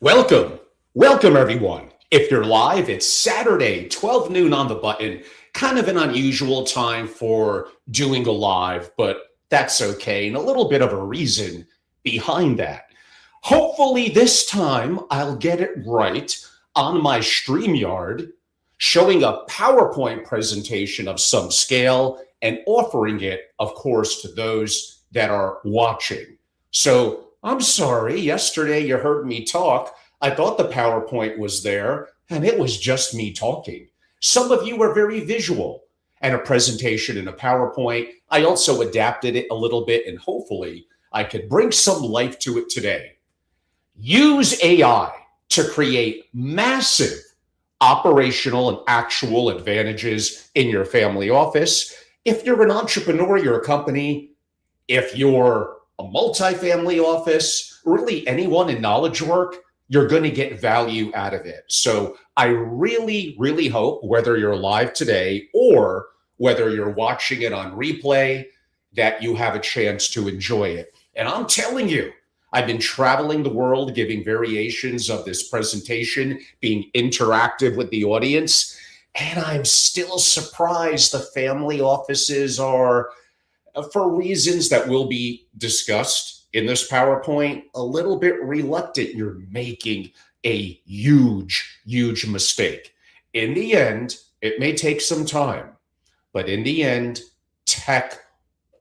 Welcome. Welcome, everyone. If you're live, it's Saturday, 12 noon on the button. Kind of an unusual time for doing a live, but that's okay. And a little bit of a reason behind that. Hopefully, this time I'll get it right on my StreamYard, showing a PowerPoint presentation of some scale and offering it, of course, to those that are watching. So I'm sorry, yesterday you heard me talk. I thought the PowerPoint was there, and it was just me talking. Some of you are very visual, and a presentation in a PowerPoint. I also adapted it a little bit, and hopefully I could bring some life to it today. Use AI to create massive operational and actual advantages in your family office. If you're an entrepreneur, you're a company, if you're a multifamily office, really anyone in knowledge work, you're going to get value out of it. So I really, really hope whether you're live today or whether you're watching it on replay, that you have a chance to enjoy it. And I'm telling you, I've been traveling the world giving variations of this presentation, being interactive with the audience, and I'm still surprised the family offices are, for reasons that will be discussed in this PowerPoint, a little bit reluctant. You're making a huge, huge mistake. In the end, it may take some time, but in the end, tech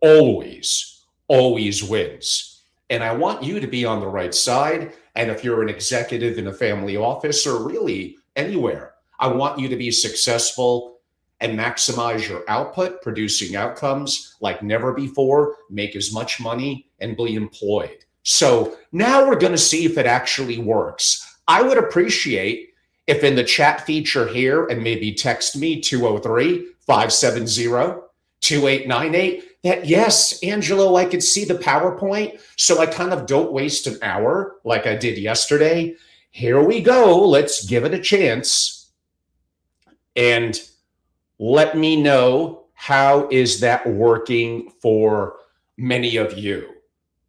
always, always wins. And I want you to be on the right side. And if you're an executive in a family office or really anywhere, I want you to be successful and maximize your output, producing outcomes like never before, make as much money and be employed. So now we're going to see if it actually works. I would appreciate if in the chat feature here, and maybe text me 203-570-2898, that yes, Angelo, I could see the PowerPoint, so I kind of don't waste an hour like I did yesterday. Here we go. Let's give it a chance. And let me know, how is that working for many of you?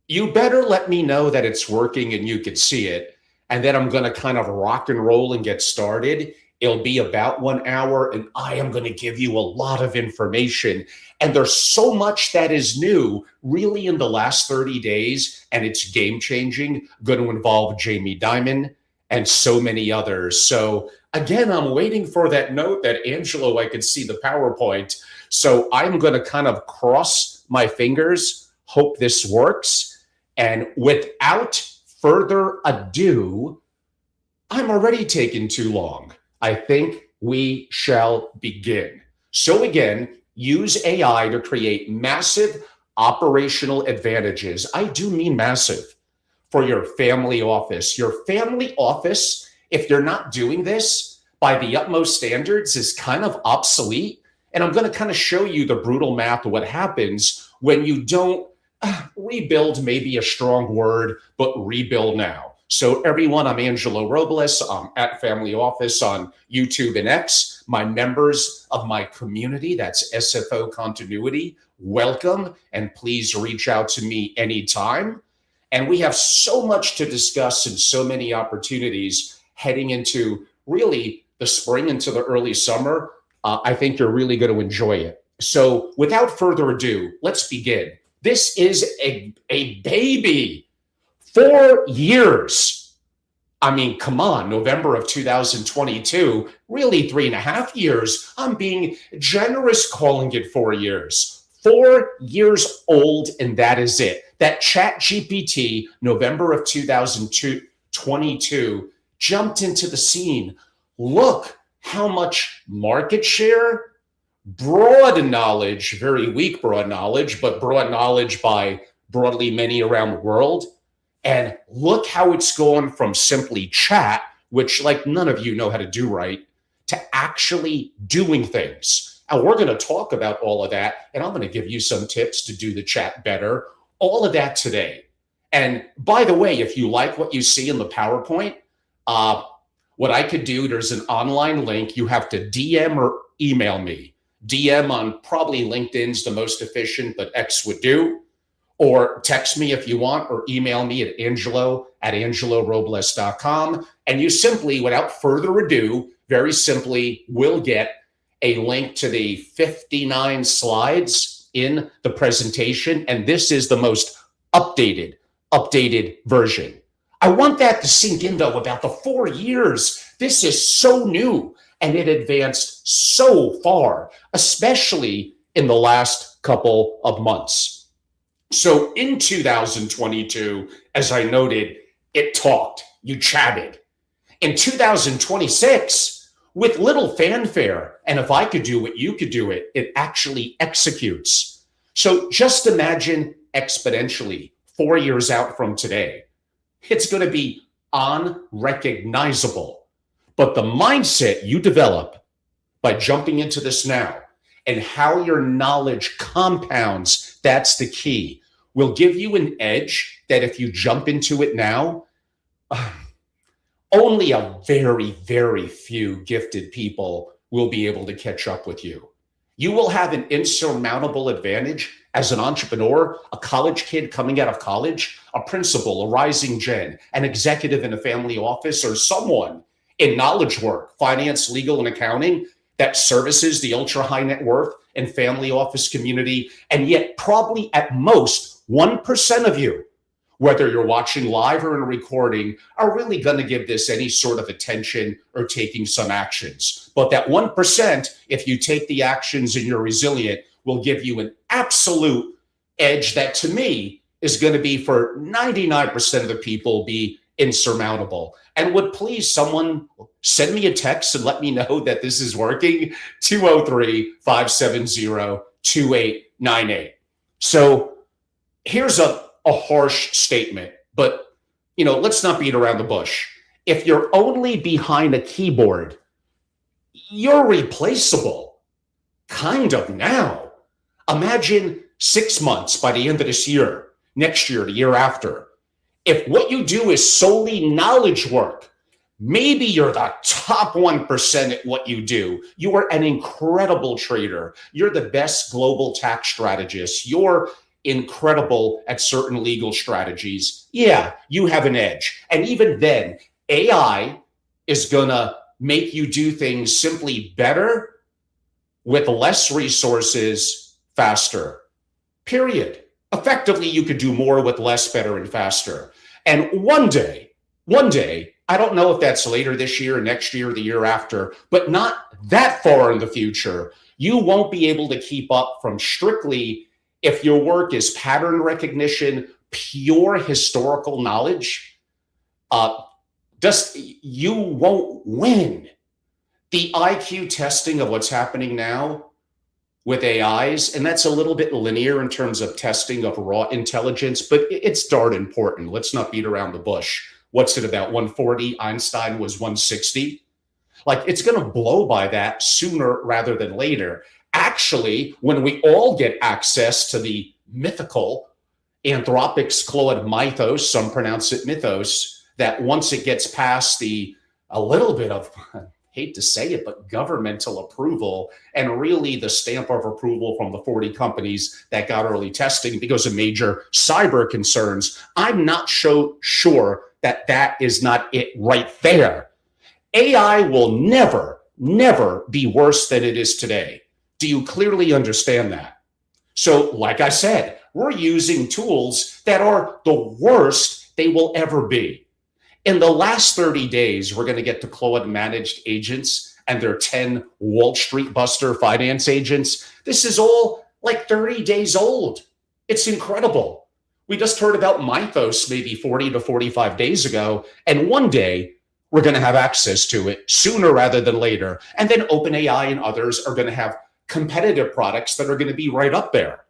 You better let me know that it's working and you can see it. And then I'm going to kind of rock and roll and get started. It'll be about 1 hour, and I am going to give you a lot of information. And there's so much that is new really in the last 30 days, and it's game changing, going to involve Jamie Dimon and so many others. So again, I'm waiting for that note that Angelo, I could see the PowerPoint. So I'm going to kind of cross my fingers, hope this works. And without further ado, I'm already taking too long. I think we shall begin. So again, use AI to create massive operational advantages. I do mean massive for your family office. Your family office, if you're not doing this by the utmost standards, is kind of obsolete. And I'm going to kind of show you the brutal math of what happens when you don't rebuild, maybe a strong word, but rebuild now. So everyone, I'm Angelo Robles. I'm at Family Office on YouTube and X. My members of my community, that's SFO Continuity, welcome, and please reach out to me anytime. And we have so much to discuss and so many opportunities heading into really the spring into the early summer. I think you're really going to enjoy it. So without further ado, let's begin. This is a baby. 4 years. I mean, come on, November of 2022, really 3.5 years. I'm being generous calling it 4 years. 4 years old, and that is it. That ChatGPT, November of 2022, jumped into the scene. Look how much market share, broad knowledge, very weak broad knowledge, but broad knowledge by broadly many around the world. And look how it's gone from simply chat, which like none of you know how to do right, to actually doing things. And we're going to talk about all of that. And I'm going to give you some tips to do the chat better. All of that today. And by the way, if you like what you see in the PowerPoint, what I could do, there's an online link. You have to DM or email me. DM on probably LinkedIn's the most efficient, but X would do. or text me if you want, or email me at angelo@angelorobles.com. And you simply, without further ado, very simply will get a link to the 59 slides in the presentation. And this is the most updated version. I want that to sink in, though, about the 4 years. This is so new, and it advanced so far, especially in the last couple of months. So in 2022, as I noted, it talked, you chatted. In 2026, with little fanfare, and if I could do it, you could do it, it actually executes. So just imagine exponentially 4 years out from today, it's going to be unrecognizable. But the mindset you develop by jumping into this now and how your knowledge compounds, that's the key, will give you an edge that if you jump into it now, only a very, very few gifted people will be able to catch up with you. You will have an insurmountable advantage as an entrepreneur, a college kid coming out of college, a principal, a rising gen, an executive in a family office, or someone in knowledge work, finance, legal, and accounting that services the ultra high net worth and family office community. And yet probably at most 1% of you, whether you're watching live or in a recording, are really going to give this any sort of attention or taking some actions. But that 1%, if you take the actions and you're resilient, will give you an absolute edge that to me is going to be for 99% of the people be insurmountable. And would please someone send me a text and let me know that this is working? 203-570-2898. So here's a harsh statement, but let's not beat around the bush. If you're only behind a keyboard, you're replaceable, kind of now. Imagine 6 months by the end of this year, next year, the year after. If what you do is solely knowledge work, maybe you're the top 1% at what you do. You are an incredible trader. You're the best global tax strategist. You're incredible at certain legal strategies. Yeah, you have an edge. And even then, AI is going to make you do things simply better with less resources faster. Period. Effectively, you could do more with less, better, and faster. And one day, I don't know if that's later this year, next year, the year after, but not that far in the future, you won't be able to keep up from strictly, if your work is pattern recognition, pure historical knowledge, you won't win. The IQ testing of what's happening now with AIs, and that's a little bit linear in terms of testing of raw intelligence, but it's darn important. Let's not beat around the bush. What's it about? 140? Einstein was 160. Like, it's going to blow by that sooner rather than later. Actually, when we all get access to the mythical Anthropic's Claude Mythos, some pronounce it mythos, that once it gets past a little bit of, hate to say it, but governmental approval, and really the stamp of approval from the 40 companies that got early testing because of major cyber concerns, I'm not so sure that that is not it right there. AI will never be worse than it is today. Do you clearly understand that? So, like I said, we're using tools that are the worst they will ever be. In the last 30 days, we're going to get to Claude managed agents and their 10 Wall Street buster finance agents. This is all like 30 days old. It's incredible. We just heard about Mythos maybe 40 to 45 days ago, and one day we're going to have access to it sooner rather than later. And then OpenAI and others are going to have competitive products that are going to be right up there.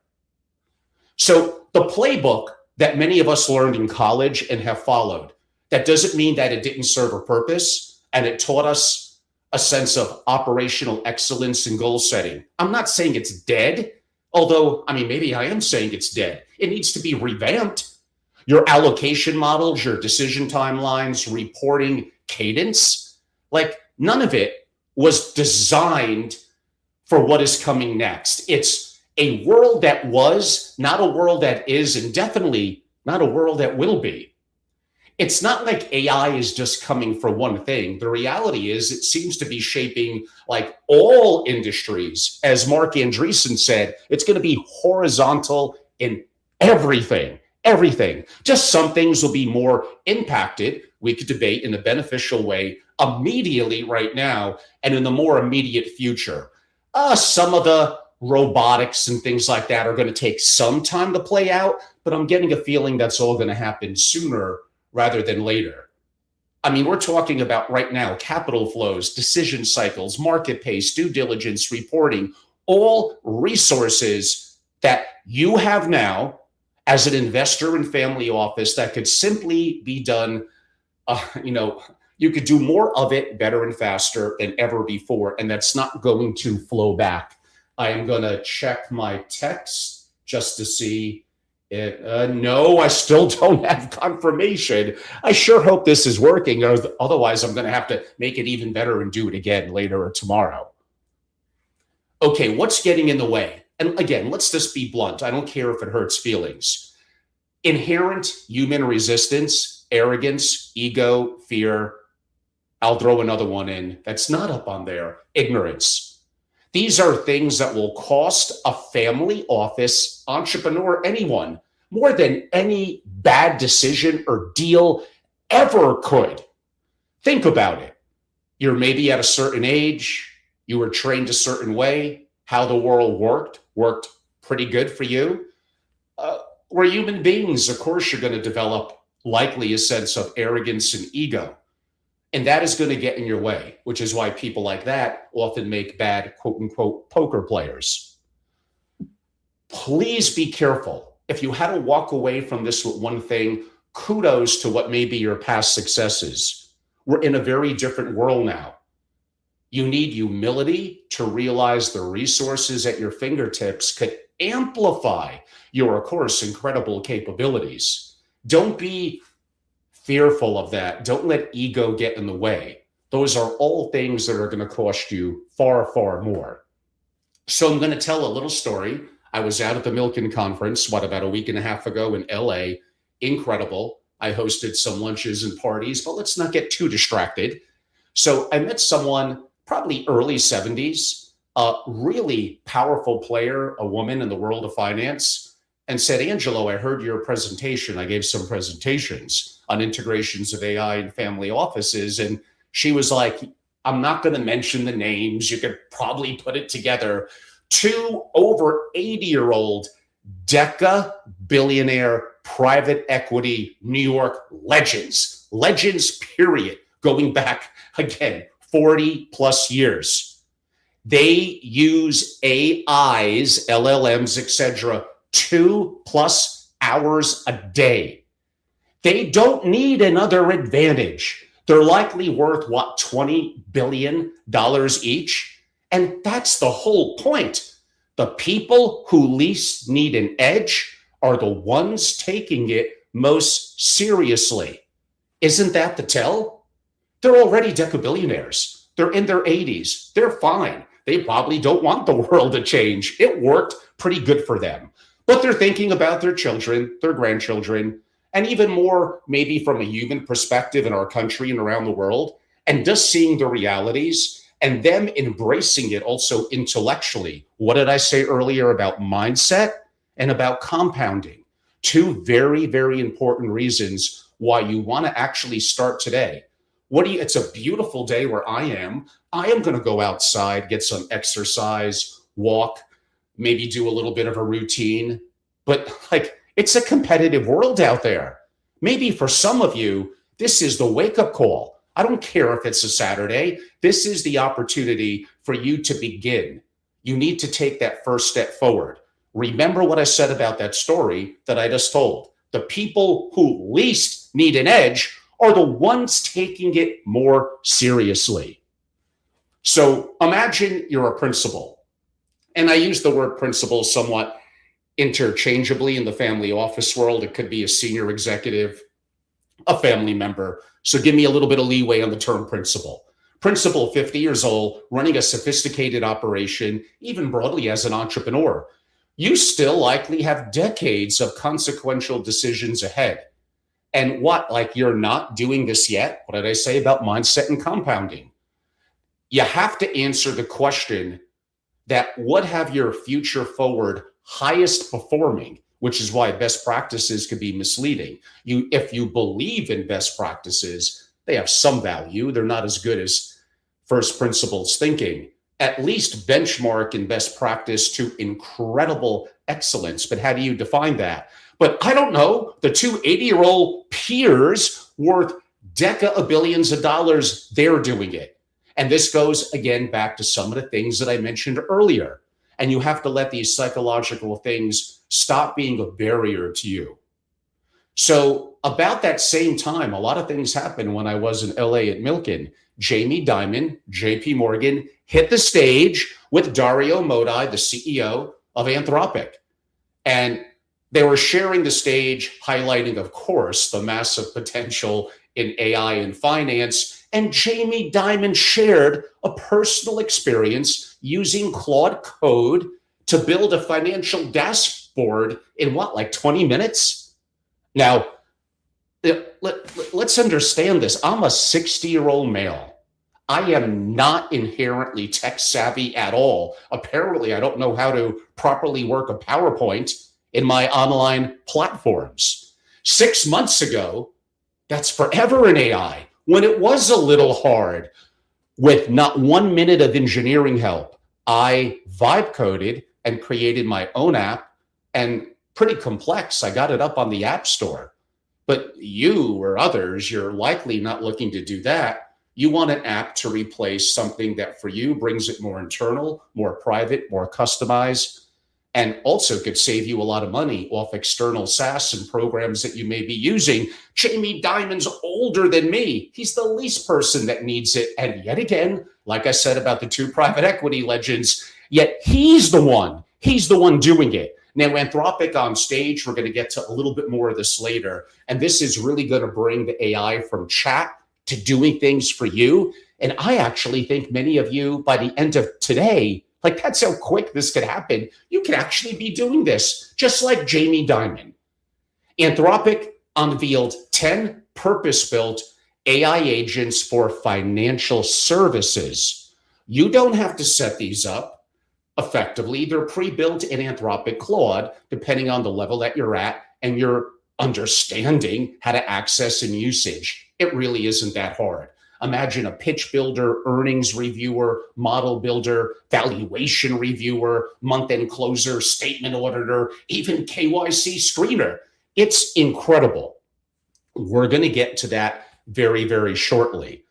So the playbook that many of us learned in college and have followed, that doesn't mean that it didn't serve a purpose, and it taught us a sense of operational excellence and goal setting. I'm not saying it's dead, although, maybe I am saying it's dead. It needs to be revamped. Your allocation models, your decision timelines, reporting cadence, like none of it was designed for what is coming next. It's A world that was, not a world that is, and definitely not a world that will be. It's not like AI is just coming for one thing. The reality is it seems to be shaping like all industries. As Mark Andreessen said, it's going to be horizontal in everything, everything. Just some things will be more impacted. We could debate in a beneficial way immediately right now and in the more immediate future. Some of the robotics and things like that are going to take some time to play out, but I'm getting a feeling that's all going to happen sooner rather than later. I mean, we're talking about right now capital flows, decision cycles, market pace, due diligence, reporting, all resources that you have now as an investor and family office that could simply be done. You could do more of it better and faster than ever before, and that's not going to flow back. I am going to check my text just to see. No, I still don't have confirmation. I sure hope this is working. Otherwise, I'm going to have to make it even better and do it again later or tomorrow. Okay, what's getting in the way? And again, let's just be blunt. I don't care if it hurts feelings. Inherent human resistance, arrogance, ego, fear. I'll throw another one in that's not up on there. Ignorance. These are things that will cost a family office, entrepreneur, anyone, more than any bad decision or deal ever could. Think about it. You're maybe at a certain age, you were trained a certain way, how the world worked pretty good for you. We're human beings. Of course, you're going to develop likely a sense of arrogance and ego. And that is going to get in your way, which is why people like that often make bad, quote unquote, poker players. Please be careful. If you had to walk away from this with one thing, kudos to what may be your past successes. We're in a very different world now. You need humility to realize the resources at your fingertips could amplify your, of course, incredible capabilities. Don't be fearful of that. Don't let ego get in the way. Those are all things that are going to cost you far, far more. So I'm going to tell a little story. I was out at the Milken conference, about a week and a half ago in LA. Incredible. I hosted some lunches and parties, but let's not get too distracted. So I met someone probably early 70s, a really powerful player, a woman in the world of finance, and said, Angelo, I heard your presentation. I gave some presentations on integrations of AI in family offices. And she was like, I'm not going to mention the names. You could probably put it together. Two over 80-year-old Deca billionaire private equity New York legends, period, going back again, 40 plus years. They use AIs, LLMs, etc., 2+ hours a day. They don't need another advantage. They're likely worth, $20 billion each? And that's the whole point. The people who least need an edge are the ones taking it most seriously. Isn't that the tell? They're already decabillionaires. They're in their 80s. They're fine. They probably don't want the world to change. It worked pretty good for them. But they're thinking about their children, their grandchildren, and even more maybe from a human perspective in our country and around the world, and just seeing the realities and them embracing it also intellectually. What did I say earlier about mindset and about compounding? Two very, very important reasons why you want to actually start today. It's a beautiful day where I am. I am going to go outside, get some exercise, walk, maybe do a little bit of a routine. But it's a competitive world out there. Maybe for some of you, this is the wake-up call. I don't care if it's a Saturday. This is the opportunity for you to begin. You need to take that first step forward. Remember what I said about that story that I just told. The people who least need an edge are the ones taking it more seriously. So imagine you're a principal. And I use the word principal somewhat interchangeably in the family office world. It could be a senior executive, a family member. So give me a little bit of leeway on the term principal. Principal, 50 years old, running a sophisticated operation, even broadly as an entrepreneur. you still likely have decades of consequential decisions ahead. And what, like you're not doing this yet? What did I say about mindset and compounding? You have to answer the question that would have your future forward highest performing, which is why best practices could be misleading. If you believe in best practices, they have some value. They're not as good as first principles thinking. At least benchmark in best practice to incredible excellence. But how do you define that? But I don't know. The two 80-year-old peers worth deca billions of dollars, they're doing it. And this goes again back to some of the things that I mentioned earlier. And you have to let these psychological things stop being a barrier to you. So about that same time, a lot of things happened when I was in LA at Milken. Jamie Dimon, JP Morgan, hit the stage with Dario Modi, the CEO of Anthropic. And they were sharing the stage, highlighting, of course, the massive potential in AI and finance. And Jamie Dimon shared a personal experience using Claude Code to build a financial dashboard in what, like 20 minutes? Now, let's understand this. I'm a 60-year-old male. I am not inherently tech savvy at all. Apparently, I don't know how to properly work a PowerPoint in my online platforms. 6 months ago, that's forever in AI, when it was a little hard, with not 1 minute of engineering help, I vibe coded and created my own app, and pretty complex. I got it up on the App Store. But you or others, you're likely not looking to do that. You want an app to replace something that for you brings it more internal, more private, more customized, and also could save you a lot of money off external SaaS and programs that you may be using. Jamie Dimon's older than me. He's the least person that needs it. And yet again, like I said about the two private equity legends, yet he's the one doing it. Now, Anthropic on stage, we're going to get to a little bit more of this later. And this is really going to bring the AI from chat to doing things for you. And I actually think many of you, by the end of today, like that's how quick this could happen. You could actually be doing this, just like Jamie Dimon. Anthropic unveiled 10 purpose-built AI agents for financial services. You don't have to set these up. Effectively, they're pre-built in Anthropic Claude, depending on the level that you're at and your understanding how to access and usage. It really isn't that hard. Imagine a pitch builder, earnings reviewer, model builder, valuation reviewer, month-end closer, statement auditor, even KYC screener. It's incredible. We're going to get to that very, very shortly.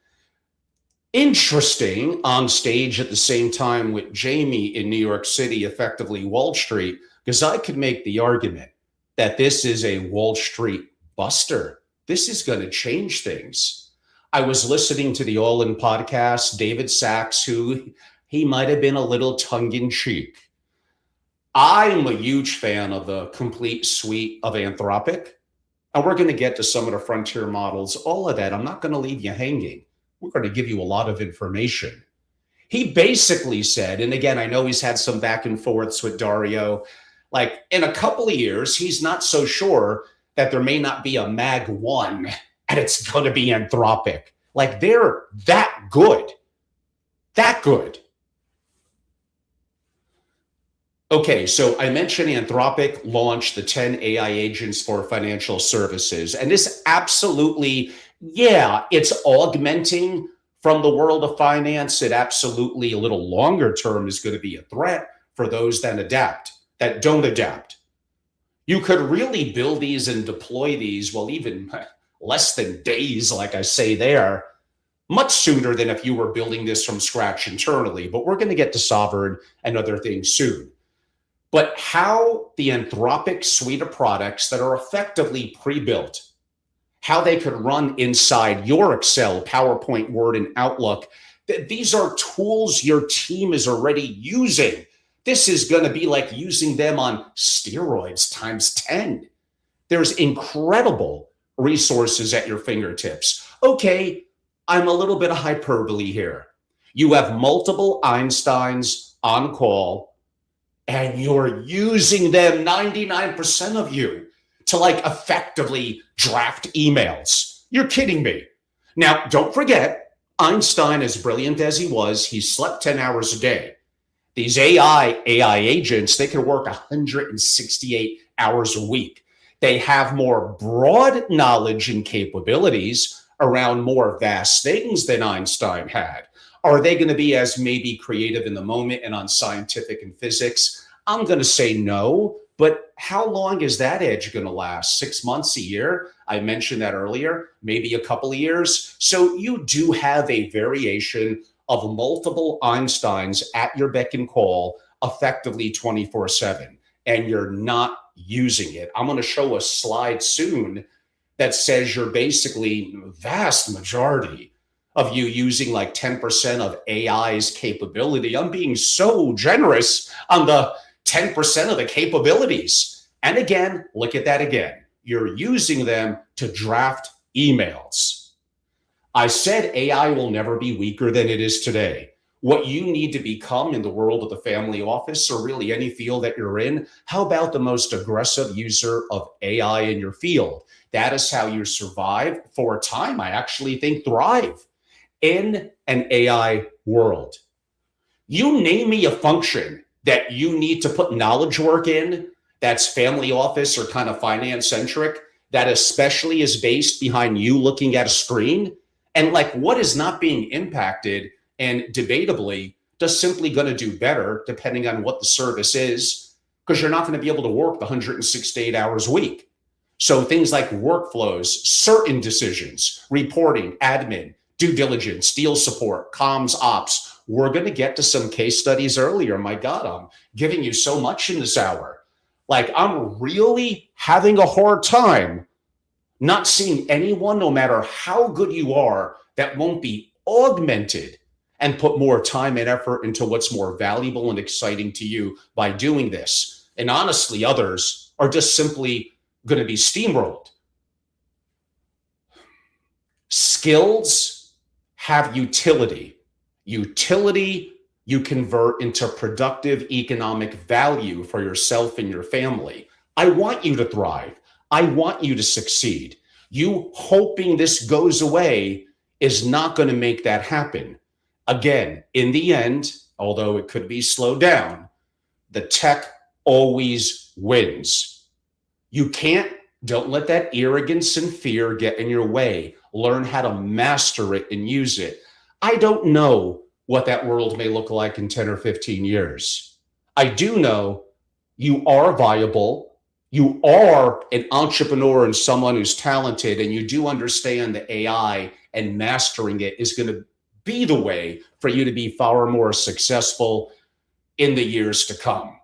Interesting, on stage at the same time with Jamie in New York City, effectively Wall Street, because I could make the argument that this is a Wall Street buster. This is going to change things. I was listening to the All In podcast, David Sachs, who he might have been a little tongue-in-cheek. I'm a huge fan of the complete suite of Anthropic, and we're going to get to some of the frontier models, all of that. I'm not going to leave you hanging. We're going to give you a lot of information. He basically said, and again, I know he's had some back and forths with Dario, like in a couple of years, he's not so sure that there may not be a Mag 1 and it's going to be Anthropic. Like they're that good. That good. Okay, so I mentioned Anthropic launched the 10 AI agents for financial services. And this absolutely, yeah, it's augmenting from the world of finance. It absolutely, a little longer term, is going to be a threat for those that don't adapt. You could really build these and deploy these, well, even less than days, like I say there, much sooner than if you were building this from scratch internally. But we're going to get to sovereign and other things soon. But how the Anthropic suite of products that are effectively pre-built, how they could run inside your Excel, PowerPoint, Word, and Outlook, these are tools your team is already using. This is going to be like using them on steroids times 10. There's incredible resources at your fingertips. Okay, I'm a little bit of hyperbole here. You have multiple Einsteins on call and you're using them, 99% of you, to like effectively draft emails. You're kidding me. Now, don't forget, Einstein, as brilliant as he was, he slept 10 hours a day. These AI agents, they can work 168 hours a week. They have more broad knowledge and capabilities around more vast things than Einstein had. Are they going to be as maybe creative in the moment and on scientific and physics? I'm going to say no. But how long is that edge going to last? 6 months, a year? I mentioned that earlier, maybe a couple of years. So you do have a variation of multiple Einsteins at your beck and call effectively 24/7, and you're not using it. I'm going to show a slide soon that says you're basically vast majority of you using like 10% of AI's capability. I'm being so generous on the 10% of the capabilities. And again, look at that again. You're using them to draft emails. I said AI will never be weaker than it is today. What you need to become in the world of the family office, or really any field that you're in, how about the most aggressive user of AI in your field? That is how you survive for a time. I actually think thrive in an AI world. You name me a function that you need to put knowledge work in that's family office or kind of finance centric, that especially is based behind you looking at a screen, and like what is not being impacted and debatably just simply going to do better depending on what the service is, because you're not going to be able to work the 168 hours a week. So things like workflows, certain decisions, reporting, admin, due diligence, deal support, comms ops. We're going to get to some case studies earlier. My God, I'm giving you so much in this hour. Like, I'm really having a hard time not seeing anyone, no matter how good you are, that won't be augmented and put more time and effort into what's more valuable and exciting to you by doing this. And honestly, others are just simply going to be steamrolled. Skills have utility. Utility you convert into productive economic value for yourself and your family. I want you to thrive. I want you to succeed. You hoping this goes away is not going to make that happen. Again, in the end, although it could be slowed down, the tech always wins. You don't let that arrogance and fear get in your way. Learn how to master it and use it. I don't know what that world may look like in 10 or 15 years. I do know you are viable. You are an entrepreneur and someone who's talented, and you do understand the AI, and mastering it is going to be the way for you to be far more successful in the years to come.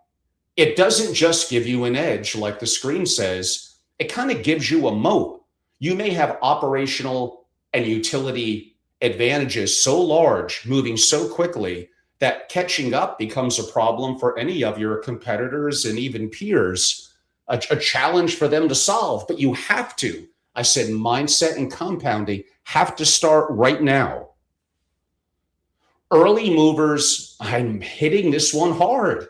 It doesn't just give you an edge, like the screen says, it kind of gives you a moat. You may have operational and utility advantages so large, moving so quickly, that catching up becomes a problem for any of your competitors and even peers, a challenge for them to solve. But you have to, I said, mindset and compounding have to start right now. Early movers, I'm hitting this one hard,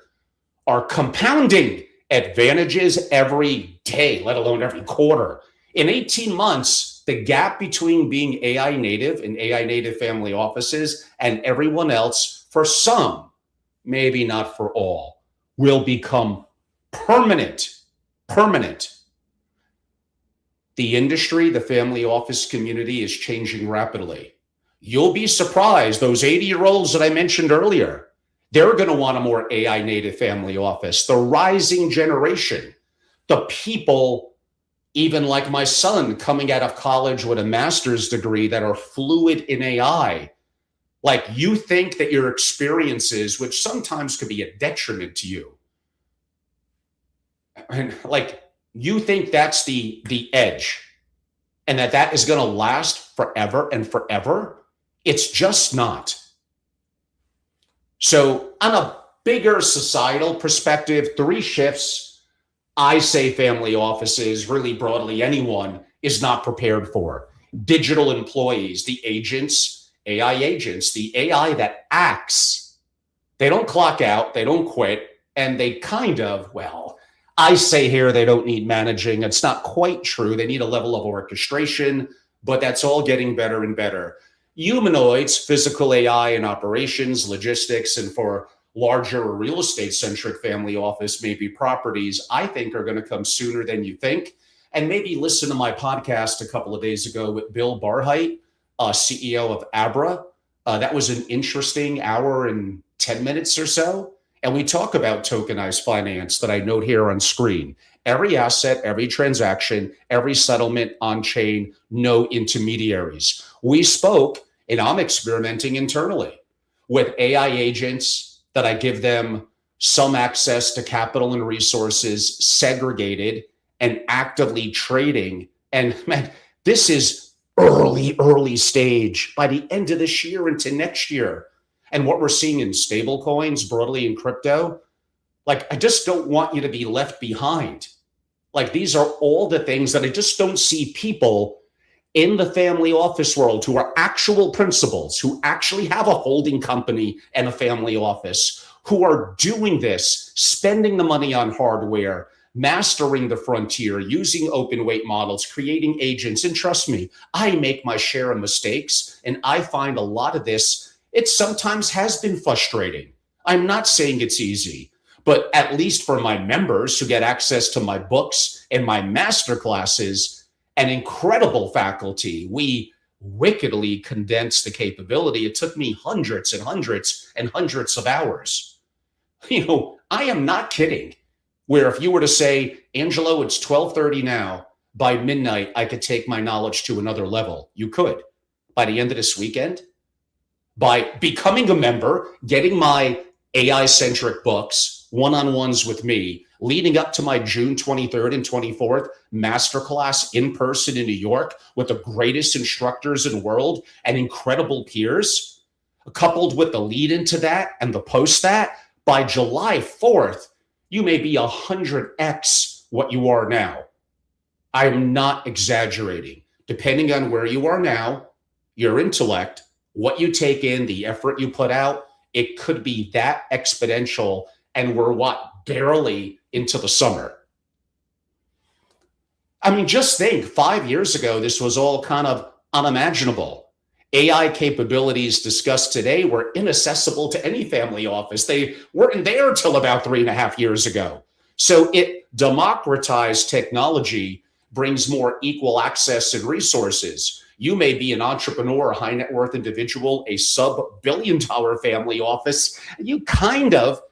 are compounding advantages every day, let alone every quarter. In 18 months, the gap between being AI native and AI native family offices and everyone else, for some, maybe not for all, will become permanent. Permanent. The industry, the family office community is changing rapidly. You'll be surprised, those 80-year-olds that I mentioned earlier, they're going to want a more AI native family office. The rising generation, the people, even like my son coming out of college with a master's degree, that are fluid in AI. Like, you think that your experiences, which sometimes could be a detriment to you, and like, you think that's the edge and that is going to last forever and forever. It's just not. So on a bigger societal perspective, 3 shifts, I say family offices, really broadly anyone, is not prepared for. Digital employees, the agents, AI agents, the AI that acts. They don't clock out, they don't quit, and they kind of, well, I say here they don't need managing. It's not quite true. They need a level of orchestration, but that's all getting better and better. Humanoids, physical AI in operations, logistics, and for larger real estate centric family office, maybe properties, I think are going to come sooner than you think. And maybe listen to my podcast a couple of days ago with Bill Barheit, CEO of Abra. That was an interesting hour and 10 minutes or so. And we talk about tokenized finance that I note here on screen. Every asset, every transaction, every settlement on chain, no intermediaries. We spoke, and I'm experimenting internally with AI agents that I give them some access to capital and resources segregated and actively trading. And man, this is early stage by the end of this year into next year. And what we're seeing in stable coins, broadly in crypto, like, I just don't want you to be left behind. Like, these are all the things that I just don't see people in the family office world who are actual principals, who actually have a holding company and a family office, who are doing this, spending the money on hardware, mastering the frontier, using open weight models, creating agents. And trust me, I make my share of mistakes, and I find a lot of this, it sometimes has been frustrating. I'm not saying it's easy, but at least for my members who get access to my books and my master classes, an incredible faculty, we wickedly condensed the capability. It took me hundreds and hundreds and hundreds of hours. I am not kidding. Where if you were to say, Angelo, it's 12:30 now, by midnight, I could take my knowledge to another level. You could. By the end of this weekend, by becoming a member, getting my AI-centric books, one-on-ones with me, leading up to my June 23rd and 24th masterclass in person in New York with the greatest instructors in the world and incredible peers, coupled with the lead into that and the post that, by July 4th, you may be 100x what you are now. I'm not exaggerating. Depending on where you are now, your intellect, what you take in, the effort you put out, it could be that exponential. And we're barely into the summer. I mean, just think 5 years ago, this was all kind of unimaginable. AI capabilities discussed today were inaccessible to any family office. They weren't there till about 3.5 years ago. So it democratized technology, brings more equal access and resources. You may be an entrepreneur, a high net worth individual, a sub-billion-dollar family office. You kind of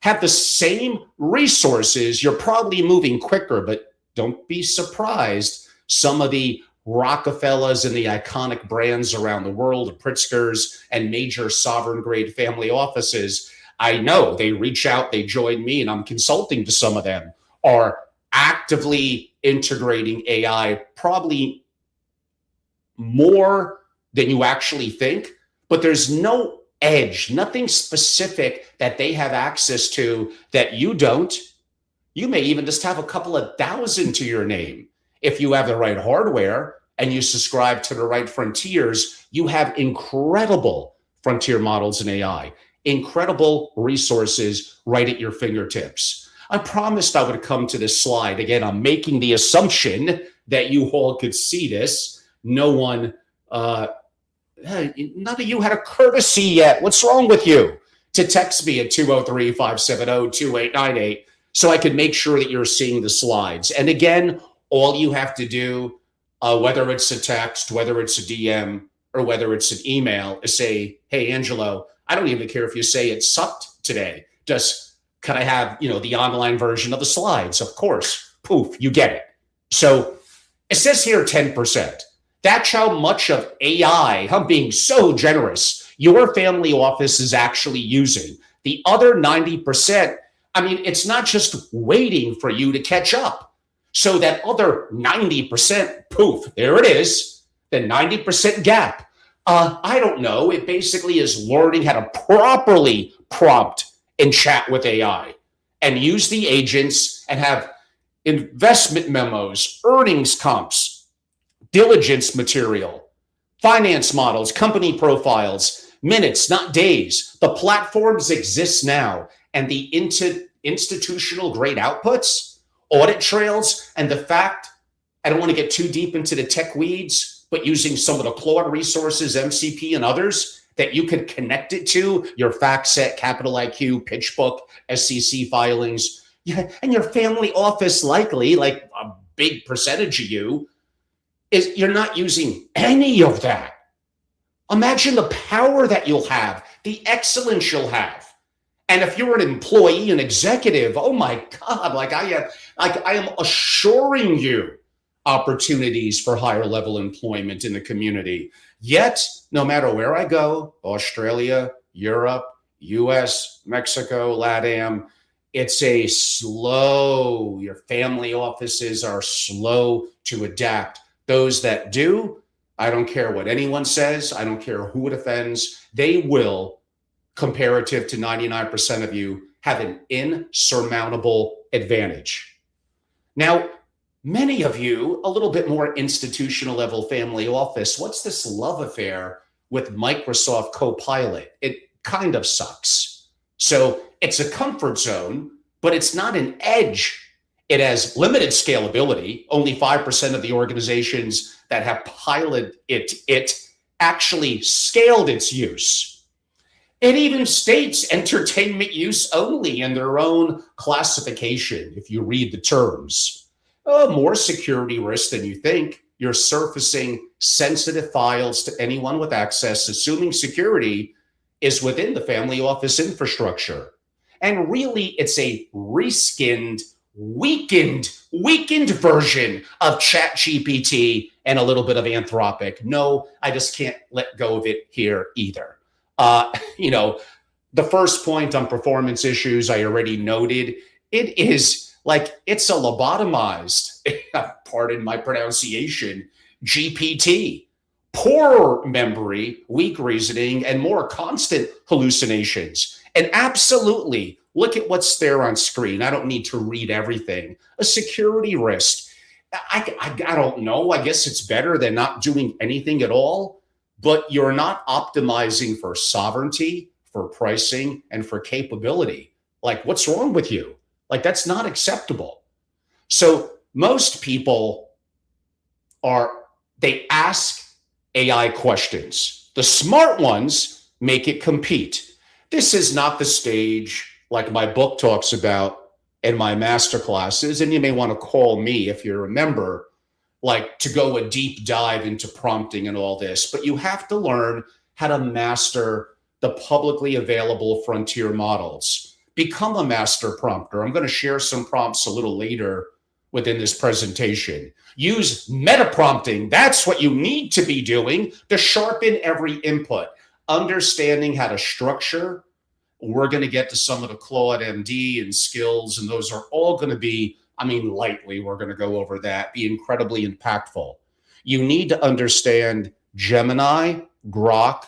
have the same resources. You're probably moving quicker, but don't be surprised. Some of the Rockefellers and the iconic brands around the world, the Pritzkers and major sovereign grade family offices, I know they reach out, they join me, and I'm consulting to some of them, are actively integrating AI, probably more than you actually think, but there's no edge, nothing specific that they have access to that you don't. You may even just have a couple of thousand to your name. If you have the right hardware and you subscribe to the right frontiers, you have incredible frontier models in AI, incredible resources right at your fingertips. I promised I would come to this slide. Again, I'm making the assumption that you all could see this. No one, none of you had a courtesy yet. What's wrong with you? To text me at 203-570-2898 so I could make sure that you're seeing the slides. And again, all you have to do, whether it's a text, whether it's a DM, or whether it's an email, is say, hey, Angelo, I don't even care if you say it sucked today. Just, can I have, the online version of the slides? Of course. Poof, you get it. So it says here 10%. That's how much of AI, I'm being so generous, your family office is actually using. The other 90%, I mean, it's not just waiting for you to catch up. So that other 90%, poof, there it is, the 90% gap. I don't know. It basically is learning how to properly prompt and chat with AI and use the agents and have investment memos, earnings comps, diligence material, finance models, company profiles, minutes, not days. The platforms exist now, and the institutional grade outputs, audit trails, and the fact, I don't want to get too deep into the tech weeds, but using some of the Claude resources, MCP and others, that you could connect it to your FactSet, Capital IQ, PitchBook, SEC filings, yeah, and your family office likely, like a big percentage of you, is you're not using any of that. Imagine the power that you'll have, the excellence you'll have. And if you're an employee, an executive, oh my God, I am assuring you opportunities for higher level employment in the community. Yet, no matter where I go, Australia, Europe, US, Mexico, LATAM, it's a slow, your family offices are slow to adapt. Those that do, I don't care what anyone says, I don't care who it offends, they will, comparative to 99% of you, have an insurmountable advantage. Now, many of you, a little bit more institutional level family office, what's this love affair with Microsoft Copilot? It kind of sucks. So it's a comfort zone, but it's not an edge. It has limited scalability. Only 5% of the organizations that have piloted it actually scaled its use. It even states entertainment use only in their own classification, if you read the terms. More security risk than you think. You're surfacing sensitive files to anyone with access, assuming security is within the family office infrastructure. And really, it's a reskinned, weakened version of ChatGPT and a little bit of Anthropic. No, I just can't let go of it here either. The first point on performance issues I already noted. It is like it's a lobotomized, pardon my pronunciation, GPT. Poor memory, weak reasoning, and more constant hallucinations. And absolutely, look at what's there on screen. I don't need to read everything. A security risk. I don't know. I guess it's better than not doing anything at all, but you're not optimizing for sovereignty, for pricing, and for capability. Like, what's wrong with you? Like, that's not acceptable. So most people they ask AI questions. The smart ones make it compete. This is not the stage like my book talks about in my master classes. And you may want to call me if you remember, like to go a deep dive into prompting and all this. But you have to learn how to master the publicly available frontier models. Become a master prompter. I'm going to share some prompts a little later within this presentation. Use meta prompting. That's what you need to be doing to sharpen every input. Understanding how to structure. We're going to get to some of the Claude MD and skills, and those are all going to be, lightly, we're going to go over that, be incredibly impactful. You need to understand Gemini, Grok,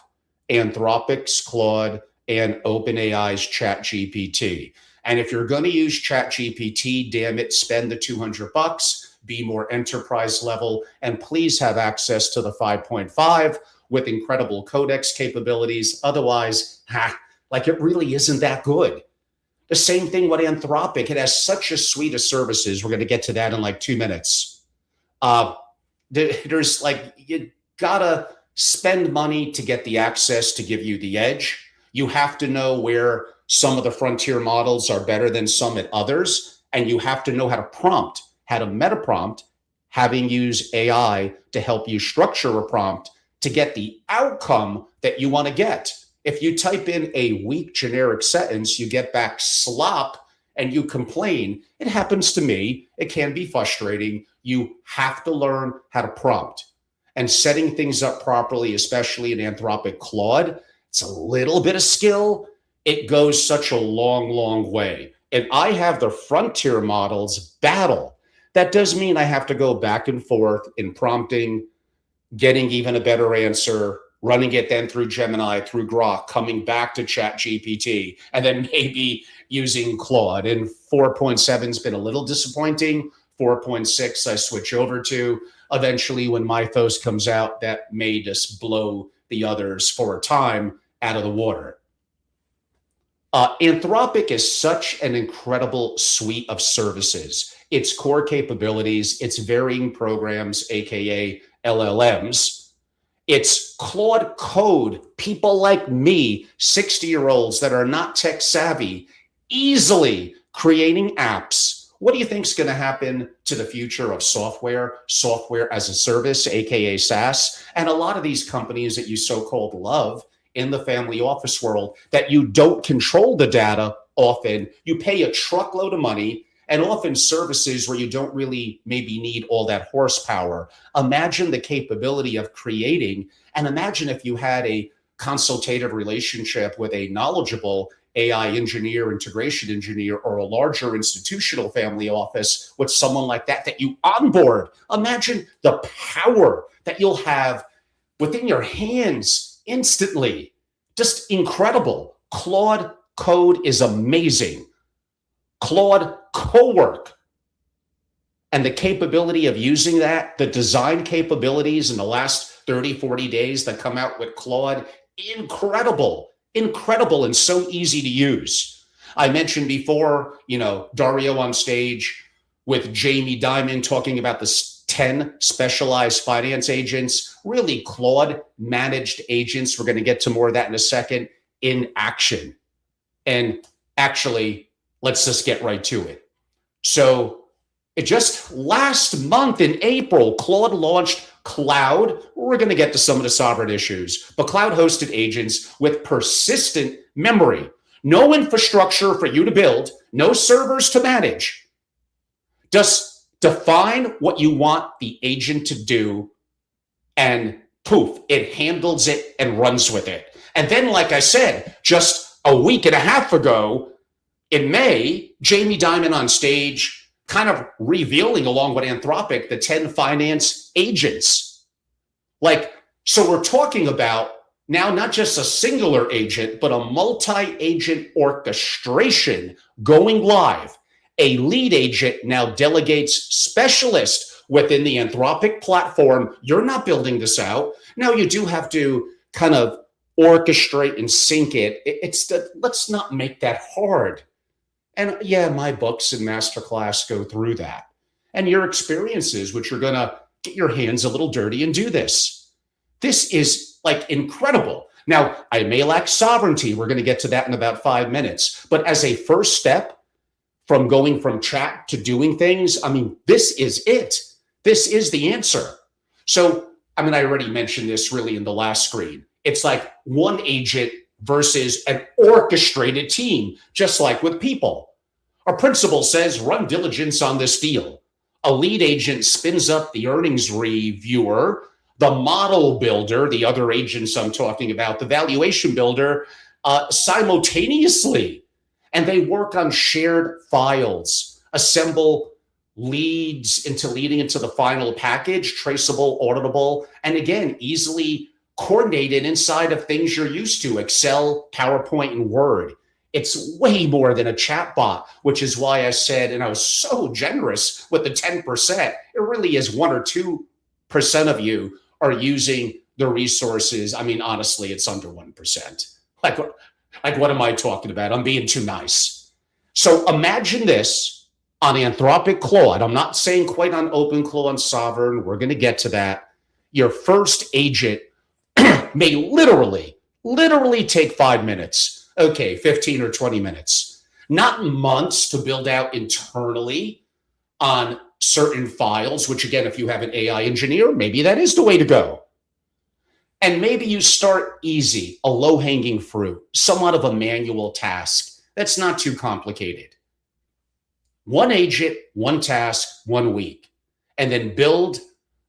Anthropic's Claude, and OpenAI's ChatGPT. And if you're going to use ChatGPT, damn it, spend the $200, be more enterprise level, and please have access to the 5.5 with incredible codex capabilities. Otherwise, it really isn't that good. The same thing with Anthropic. It has such a suite of services. We're going to get to that in like 2 minutes. There's you gotta spend money to get the access to give you the edge. You have to know where some of the frontier models are better than some at others. And you have to know how to prompt, how to meta prompt, having used AI to help you structure a prompt to get the outcome that you want to get. If you type in a weak generic sentence, you get back slop and you complain. It happens to me. It can be frustrating. You have to learn how to prompt. And setting things up properly, especially in Anthropic Claude, it's a little bit of skill. It goes such a long, long way. And I have the frontier models battle. That does mean I have to go back and forth in prompting, getting even a better answer, running it then through Gemini, through Grok, coming back to ChatGPT, and then maybe using Claude. And 4.7 has been a little disappointing. 4.6 I switch over to. Eventually, when Mythos comes out, that may just blow the others for a time out of the water. Anthropic is such an incredible suite of services. Its core capabilities, its varying programs, aka LLMs, it's Claude Code, people like me, 60-year-olds that are not tech savvy, easily creating apps. What do you think is going to happen to the future of software as a service, aka SaaS? And a lot of these companies that you so-called love in the family office world, that you don't control the data often, you pay a truckload of money, and often services where you don't really maybe need all that horsepower. Imagine the capability of creating, and imagine if you had a consultative relationship with a knowledgeable AI engineer, integration engineer, or a larger institutional family office with someone like that, that you onboard. Imagine the power that you'll have within your hands instantly. Just incredible. Claude Code is amazing. Claude Cowork and the capability of using that, the design capabilities in the last 30, 40 days that come out with Claude, incredible, and so easy to use. I mentioned before, Dario on stage with Jamie Dimon talking about the 10 specialized finance agents, really Claude managed agents. We're going to get to more of that in a second, in action. And actually, let's just get right to it. So it just last month in April, Claude launched Cloud. We're going to get to some of the sovereign issues, but cloud hosted agents with persistent memory, no infrastructure for you to build, no servers to manage. Just define what you want the agent to do, and poof, it handles it and runs with it. And then, like I said, just a week and a half ago, in May, Jamie Dimon on stage, kind of revealing along with Anthropic, the 10 finance agents. So we're talking about now not just a singular agent, but a multi-agent orchestration going live. A lead agent now delegates specialists within the Anthropic platform. You're not building this out. Now you do have to kind of orchestrate and sync it. Let's not make that hard. And yeah, my books and masterclass go through that. And your experiences, which you're going to get your hands a little dirty and do this. This is incredible. Now, I may lack sovereignty. We're going to get to that in about 5 minutes. But as a first step from going from chat to doing things, this is it. This is the answer. So, I already mentioned this really in the last screen. It's like one agent versus an orchestrated team, just like with people. Our principal says, run diligence on this deal. A lead agent spins up the earnings reviewer, the model builder, the other agents I'm talking about, the valuation builder, simultaneously. And they work on shared files, assemble leads leading into the final package, traceable, auditable, and again, easily coordinated inside of things you're used to, Excel, PowerPoint, and Word. It's way more than a chatbot, which is why I said, and I was so generous with the 10%, it really is 1 or 2% of you are using the resources. Honestly, it's under 1%. What am I talking about? I'm being too nice. So imagine this on Anthropic Claude. I'm not saying quite on Open Claude and Sovereign. We're going to get to that. Your first agent may literally take 5 minutes. Okay, 15 or 20 minutes. Not months to build out internally on certain files, which again, if you have an AI engineer, maybe that is the way to go. And maybe you start easy, a low-hanging fruit, somewhat of a manual task. That's not too complicated. One agent, one task, 1 week. And then build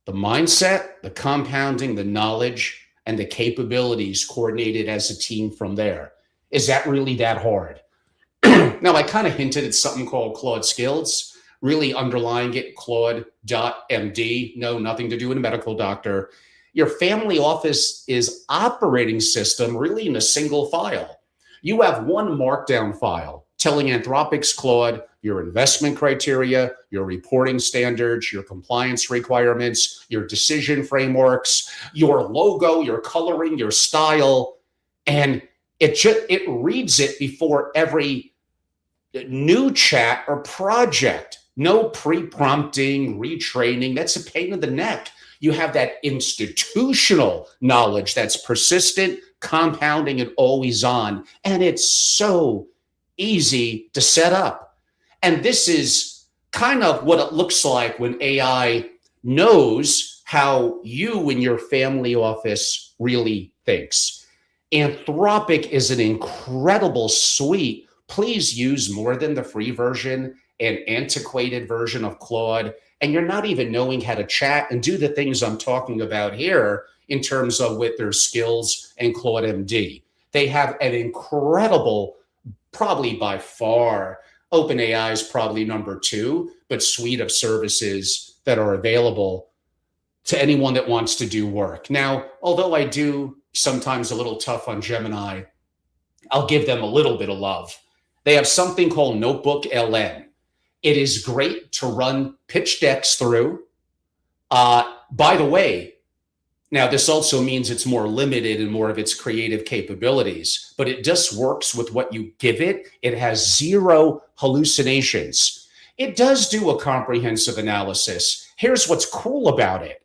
the mindset, the compounding, the knowledge, and the capabilities coordinated as a team from there. Is that really that hard? Now, I kind of hinted at something called Claude Skills, really underlying it, Claude.md. No, nothing to do with a medical doctor. Your family office is operating system really in a single file. You have one markdown file telling Anthropic's Claude your investment criteria, your reporting standards, your compliance requirements, your decision frameworks, your logo, your coloring, your style, and It reads it before every new chat or project. No pre-prompting, retraining. That's a pain in the neck. You have that institutional knowledge that's persistent, compounding, and always on. And it's so easy to set up. And this is kind of what it looks like when AI knows how you and your family office really thinks. Anthropic is an incredible suite. Please use more than the free version, an antiquated version of Claude, and you're not even knowing how to chat and do the things I'm talking about here in terms of with their skills and Claude MD. They have an incredible, probably by far, OpenAI is probably number 2, but suite of services that are available to anyone that wants to do work. Now, although I do sometimes a little tough on Gemini, I'll give them a little bit of love. They have something called Notebook LM. It is great to run pitch decks through. By the way, now this also means it's more limited in more of its creative capabilities, but it just works with what you give it. It has zero hallucinations. It does do a comprehensive analysis. Here's what's cool about it.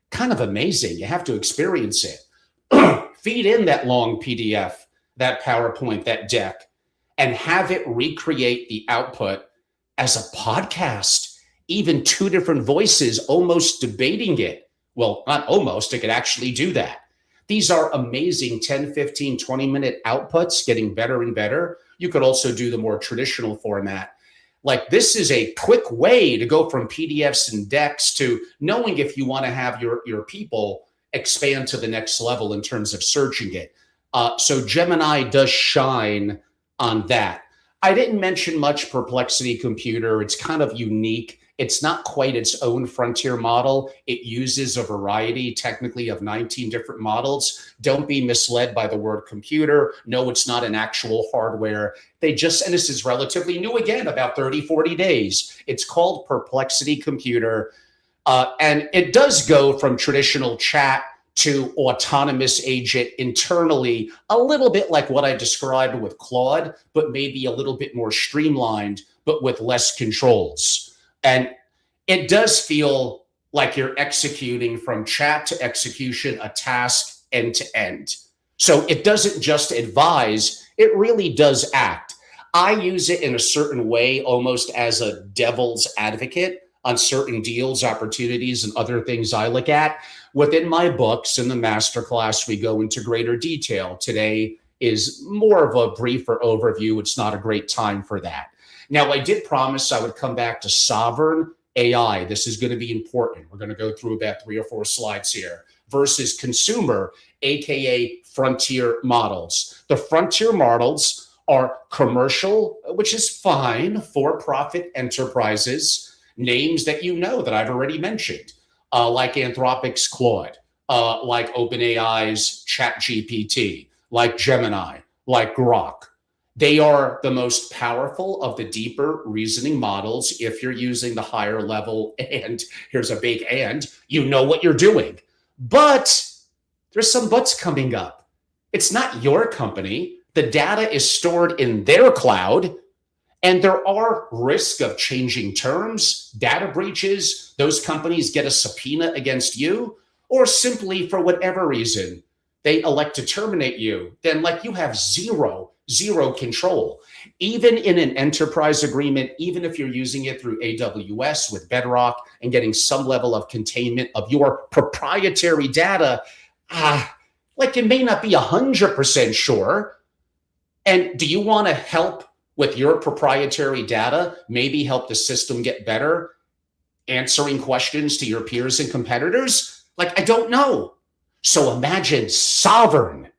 Kind of amazing. You have to experience it. Feed in that long PDF, that PowerPoint, that deck, and have it recreate the output as a podcast, even 2 different voices almost debating it. Well, not almost, it could actually do that. These are amazing 10, 15, 20-minute outputs, getting better and better. You could also do the more traditional format. Like, this is a quick way to go from PDFs and decks to knowing if you want to have your people expand to the next level in terms of searching it. So Gemini does shine on that. I didn't mention much Perplexity Computer. It's kind of unique. It's not quite its own frontier model. It uses a variety, technically, of 19 different models. Don't be misled by the word computer. No, it's not an actual hardware. And this is relatively new again, about 30, 40 days. It's called Perplexity Computer. And it does go from traditional chat to autonomous agent internally, a little bit like what I described with Claude, but maybe a little bit more streamlined, but with less controls. And it does feel like you're executing from chat to execution, a task end to end. So it doesn't just advise, it really does act. I use it in a certain way, almost as a devil's advocate on certain deals, opportunities, and other things I look at. Within my books, in the masterclass, we go into greater detail. Today is more of a briefer overview. It's not a great time for that. Now, I did promise I would come back to sovereign AI. This is going to be important. We're going to go through about 3 or 4 slides here, versus consumer, AKA frontier models. The frontier models are commercial, which is fine, for-profit enterprises, names that you know that I've already mentioned, like Anthropic's Claude, like OpenAI's ChatGPT, like Gemini, like Grok. They are the most powerful of the deeper reasoning models if you're using the higher level, and here's a big and, you know what you're doing. But there's some buts coming up. It's not your company. The data is stored in their cloud, and there are risks of changing terms, data breaches. Those companies get a subpoena against you, or simply for whatever reason, they elect to terminate you. Then you have zero control. Even in an enterprise agreement, even if you're using it through AWS with Bedrock and getting some level of containment of your proprietary data, it may not be 100% sure. And do you want to help with your proprietary data, maybe help the system get better, answering questions to your peers and competitors? I don't know. So imagine sovereign.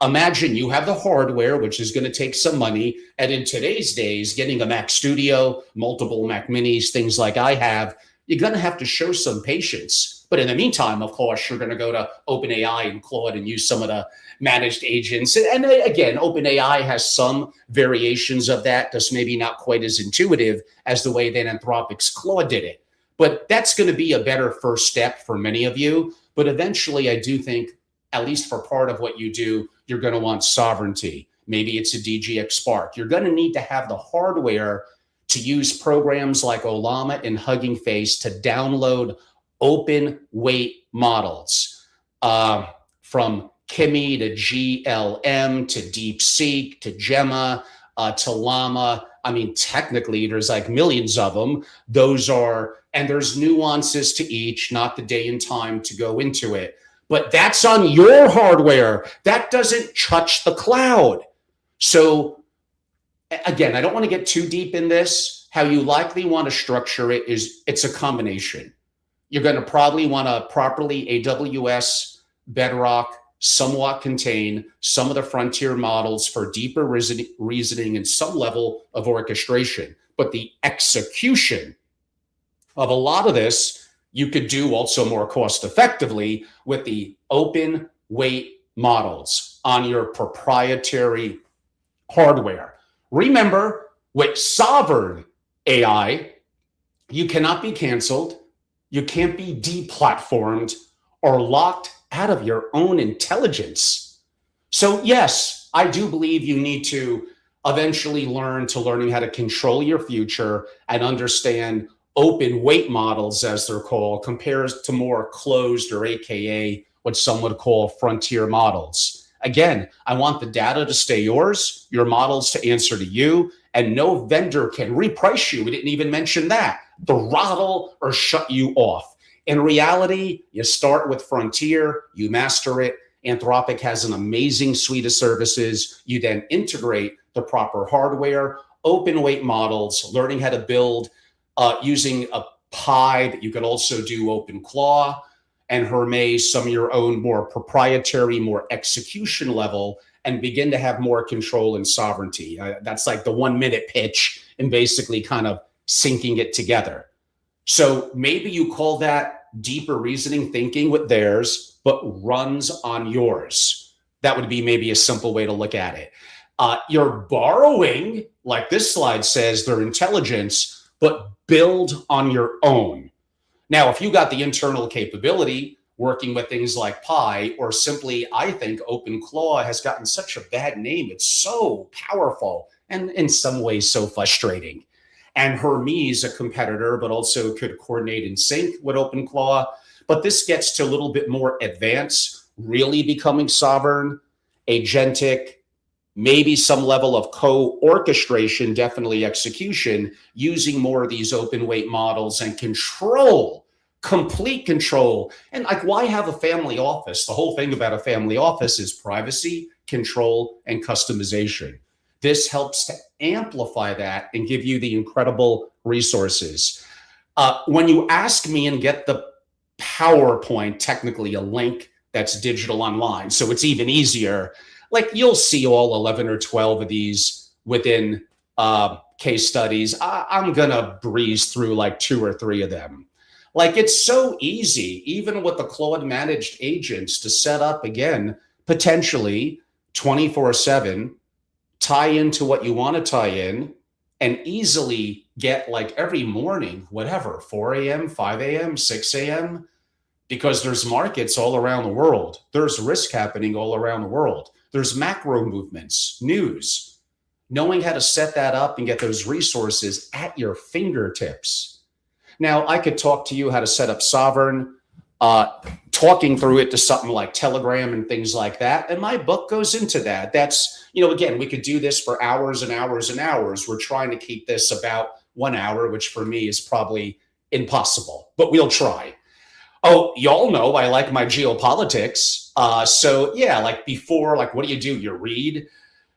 Imagine you have the hardware, which is going to take some money. And in today's days, getting a Mac Studio, multiple Mac Minis, things like I have, you're going to have to show some patience. But in the meantime, of course, you're going to go to OpenAI and Claude and use some of the managed agents. And again, OpenAI has some variations of that, just maybe not quite as intuitive as the way that Anthropic's Claude did it. But that's going to be a better first step for many of you. But eventually, I do think, at least for part of what you do, you're going to want sovereignty. Maybe it's a DGX Spark. You're going to need to have the hardware to use programs like Ollama and Hugging Face to download open weight models, from Kimi to GLM to DeepSeek to Gemma to Llama. I mean, technically, there's like millions of them. And there's nuances to each, not the day and time to go into it. But that's on your hardware. That doesn't touch the cloud. So again, I don't want to get too deep in this. How you likely want to structure it is it's a combination. You're going to probably want to properly AWS, Bedrock, somewhat contain some of the frontier models for deeper reasoning and some level of orchestration. But the execution of a lot of this, you could do also more cost effectively with the open weight models on your proprietary hardware. Remember, with sovereign AI, you cannot be canceled, you can't be deplatformed or locked out of your own intelligence. So yes, I do believe you need to eventually learning how to control your future and understand open weight models, as they're called, compares to more closed or AKA what some would call frontier models. Again, I want the data to stay yours, your models to answer to you, and no vendor can reprice you. We didn't even mention that. Throttle or shut you off. In reality, you start with Frontier, you master it. Anthropic has an amazing suite of services. You then integrate the proper hardware, open weight models, learning how to build using a Pi, but you can also do OpenClaw and Hermes, some of your own more proprietary, more execution level, and begin to have more control and sovereignty. That's like the 1 minute pitch and basically kind of syncing it together. So maybe you call that deeper reasoning thinking with theirs, but runs on yours. That would be maybe a simple way to look at it. You're borrowing, like this slide says, their intelligence, but build on your own. Now, if you got the internal capability working with things like Pi, or simply, I think OpenClaw has gotten such a bad name. It's so powerful and in some ways so frustrating. And Hermes, a competitor, but also could coordinate and sync with OpenClaw. But this gets to a little bit more advanced, really becoming sovereign, agentic, maybe some level of co-orchestration, definitely execution, using more of these open weight models and control, complete control. And like, why have a family office? The whole thing about a family office is privacy, control, and customization. This helps to amplify that and give you the incredible resources. When you ask me and get the PowerPoint, technically a link that's digital online, so it's even easier. Like, you'll see all 11 or 12 of these within case studies. I'm going to breeze through like 2 or 3 of them. Like, it's so easy, even with the Claude managed agents, to set up, again, potentially 24/7, tie into what you want to tie in, and easily get, like, every morning, whatever, 4 a.m., 5 a.m., 6 a.m., because there's markets all around the world. There's risk happening all around the world. There's macro movements, news. Knowing how to set that up and get those resources at your fingertips. Now, I could talk to you how to set up Sovereign, talking through it to something like Telegram and things like that. And my book goes into that. That's, again, we could do this for hours and hours and hours. We're trying to keep this about 1 hour, which for me is probably impossible, but we'll try. Oh, y'all know I like my geopolitics. So yeah, like before, like, what do? You read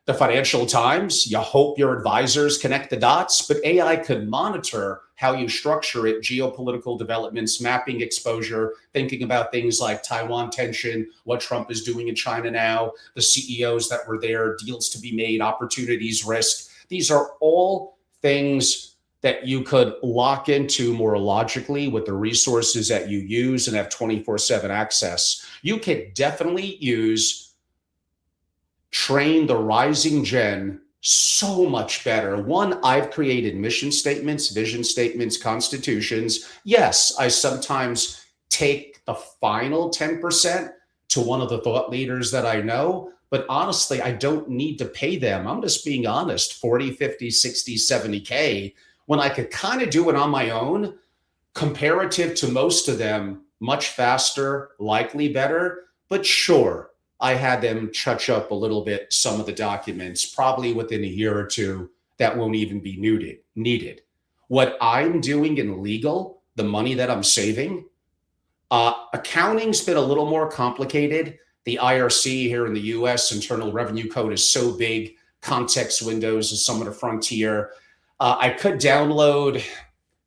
the Financial Times, you hope your advisors connect the dots, but AI could monitor how you structure it, geopolitical developments, mapping exposure, thinking about things like Taiwan tension, what Trump is doing in China now, the CEOs that were there, deals to be made, opportunities, risk. These are all things that you could lock into more logically with the resources that you use and have 24/7 access. You could definitely train the rising gen so much better. One, I've created mission statements, vision statements, constitutions. Yes, I sometimes take the final 10% to one of the thought leaders that I know, But honestly, I don't need to pay them. I'm just being honest, 40, 50, 60, 70K, when I could kind of do it on my own, comparative to most of them, much faster, likely better. But sure, I had them touch up a little bit some of the documents, probably within a year or two, that won't even be needed. What I'm doing in legal, the money that I'm saving, accounting's been a little more complicated. The IRC here in the US, Internal Revenue Code, is so big. Context windows is some of the frontier. I could download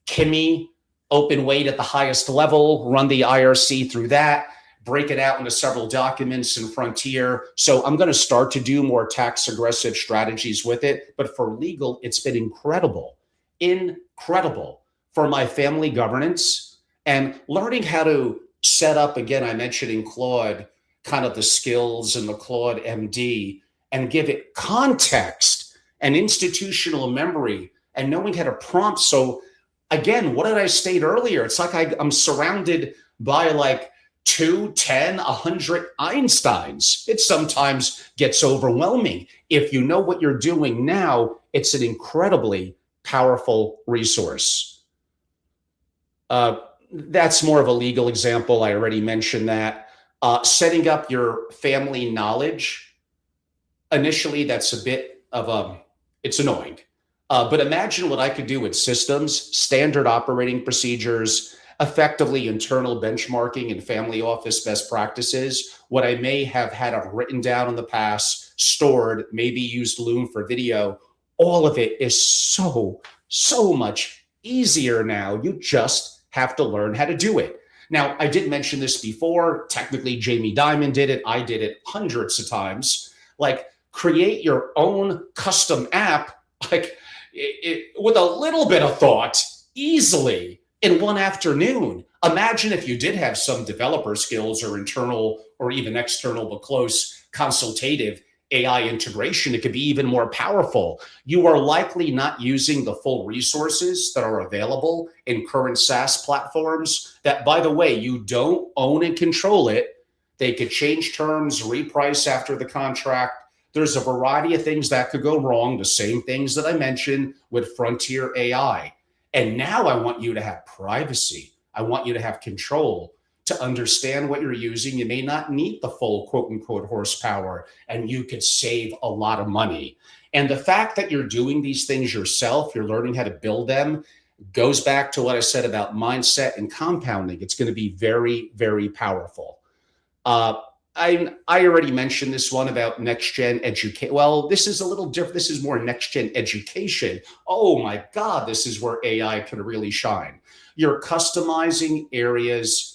Kimi, open weight at the highest level, run the IRC through that, break it out into several documents in Frontier. So I'm going to start to do more tax aggressive strategies with it. But for legal, it's been incredible for my family governance and learning how to set up. Again, I mentioned in Claude, kind of the skills in the Claude MD, and give it context and institutional memory and knowing how to prompt. So again, what did I state earlier? It's like I'm surrounded by like 2, 10, 100 Einsteins. It sometimes gets overwhelming. If you know what you're doing now, it's an incredibly powerful resource. That's more of a legal example. I already mentioned that. Setting up your family knowledge. Initially, that's a bit of it's annoying. But imagine what I could do with systems, standard operating procedures, effectively internal benchmarking and family office best practices, what I may have had written down in the past, stored, maybe used Loom for video. All of it is so much easier now. You just have to learn how to do it. Now, I did mention this before. Technically, Jamie Dimon did it. I did it hundreds of times. Like, create your own custom app, like with a little bit of thought, easily in one afternoon. Imagine if you did have some developer skills or internal or even external, but close consultative AI integration. It could be even more powerful. You are likely not using the full resources that are available in current SaaS platforms that, by the way, you don't own and control it. They could change terms, reprice after the contract. There's a variety of things that could go wrong, the same things that I mentioned with Frontier AI. And now I want you to have privacy. I want you to have control, to understand what you're using. You may not need the full quote unquote horsepower, and you could save a lot of money. And the fact that you're doing these things yourself, you're learning how to build them, goes back to what I said about mindset and compounding. It's going to be very, very powerful. I already mentioned this one about next gen education. Well, this is a little different. This is more next gen education. Oh my God, this is where AI can really shine. You're customizing areas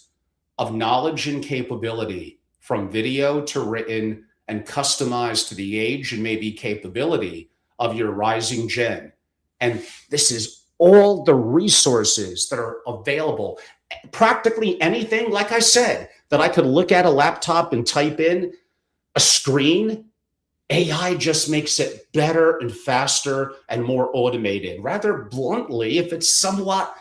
of knowledge and capability from video to written and customized to the age and maybe capability of your rising gen. And this is all the resources that are available. Practically anything, like I said, that I could look at a laptop and type in a screen, AI just makes it better and faster and more automated. Rather bluntly, if it's somewhat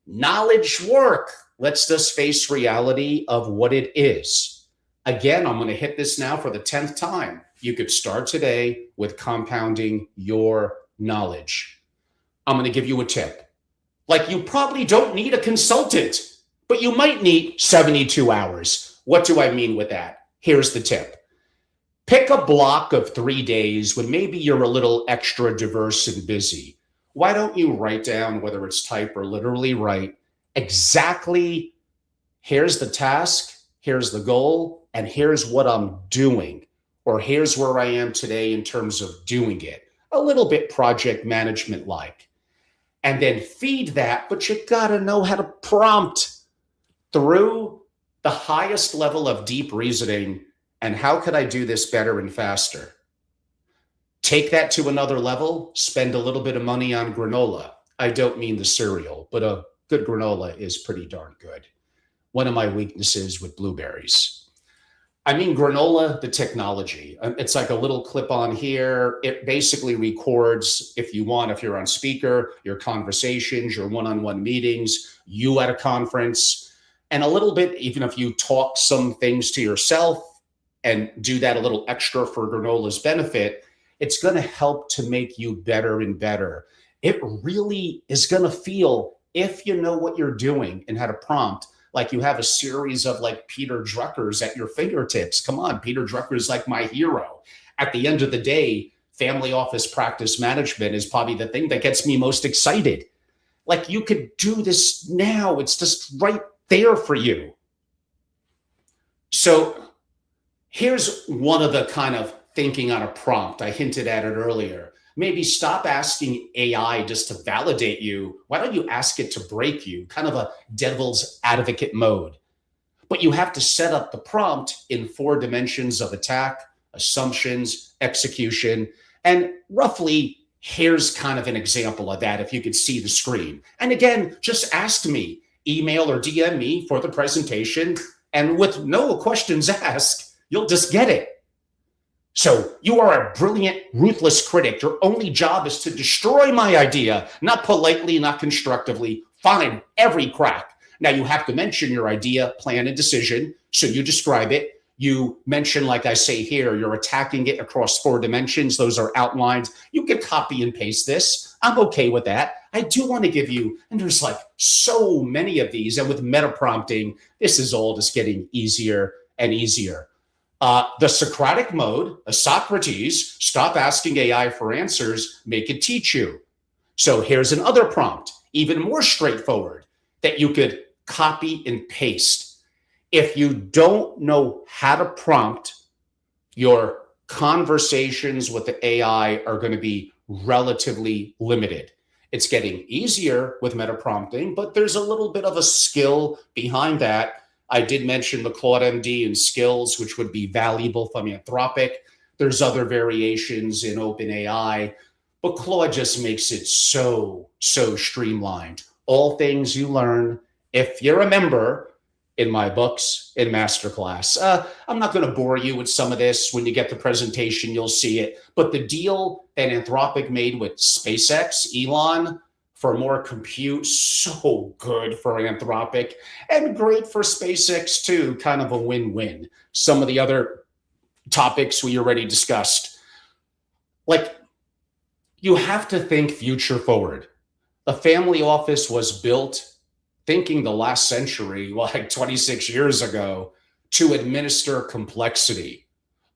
knowledge work, let's just face reality of what it is. Again, I'm going to hit this now for the 10th time. You could start today with compounding your knowledge. I'm going to give you a tip. Like, you probably don't need a consultant, but you might need 72 hours. What do I mean with that? Here's the tip. Pick a block of 3 days when maybe you're a little extra diverse and busy. Why don't you write down, whether it's type or literally write, exactly here's the task, here's the goal, and here's what I'm doing, or here's where I am today in terms of doing it. A little bit project management like. And then feed that, but you gotta know how to prompt through the highest level of deep reasoning. And how could I do this better and faster? Take that to another level, spend a little bit of money on granola. I don't mean the cereal, but a good granola is pretty darn good. One of my weaknesses with blueberries. I mean granola, the technology. It's like a little clip on here. It basically records, if you want, if you're on speaker, your conversations, your one-on-one meetings, you at a conference, and a little bit, even if you talk some things to yourself, and do that a little extra for granola's benefit, it's going to help to make you better and better. It really is going to feel, if you know what you're doing and how to prompt, like you have a series of like Peter Druckers at your fingertips. Come on, Peter Drucker is like my hero. At the end of the day, family office practice management is probably the thing that gets me most excited. Like you could do this now. It's just right there for you. So here's one of the kind of thinking on a prompt. I hinted at it earlier. Maybe stop asking AI just to validate you. Why don't you ask it to break you? Kind of a devil's advocate mode. But you have to set up the prompt in 4 dimensions of attack, assumptions, execution, and roughly here's kind of an example of that if you could see the screen. And again, just ask me, email or DM me for the presentation, and with no questions asked, you'll just get it. So you are a brilliant, ruthless critic. Your only job is to destroy my idea, not politely, not constructively. Find every crack. Now you have to mention your idea, plan, and decision. So you describe it. You mention, like I say here, you're attacking it across 4 dimensions. Those are outlined. You can copy and paste this. I'm okay with that. I do want to give you, and there's like so many of these. And with meta prompting, this is all just getting easier and easier. The Socratic mode, a Socrates, stop asking AI for answers, make it teach you. So here's another prompt, even more straightforward, that you could copy and paste. If you don't know how to prompt, your conversations with the AI are going to be relatively limited. It's getting easier with meta prompting, but there's a little bit of a skill behind that. I did mention the Claude MD and skills, which would be valuable from Anthropic. There's other variations in OpenAI, but Claude just makes it so streamlined. All things you learn, if you remember, in my books, in Masterclass. I'm not going to bore you with some of this. When you get the presentation, you'll see it. But the deal that Anthropic made with SpaceX, Elon, for more compute, so good for Anthropic and great for SpaceX too, kind of a win-win. Some of the other topics we already discussed. Like, you have to think future forward. The family office was built thinking the last century, like 26 years ago, to administer complexity.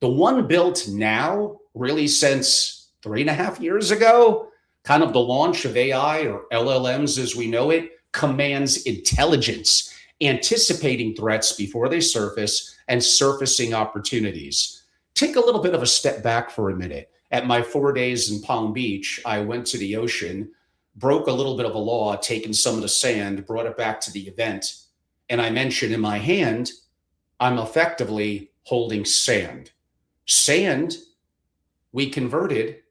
The one built now, really since 3.5 years ago, kind of the launch of AI or LLMs as we know it, commands intelligence, anticipating threats before they surface and surfacing opportunities. Take a little bit of a step back for a minute. At my 4 days in Palm Beach, I went to the ocean, broke a little bit of a law, taken some of the sand, brought it back to the event. And I mentioned in my hand, I'm effectively holding sand. Sand, we converted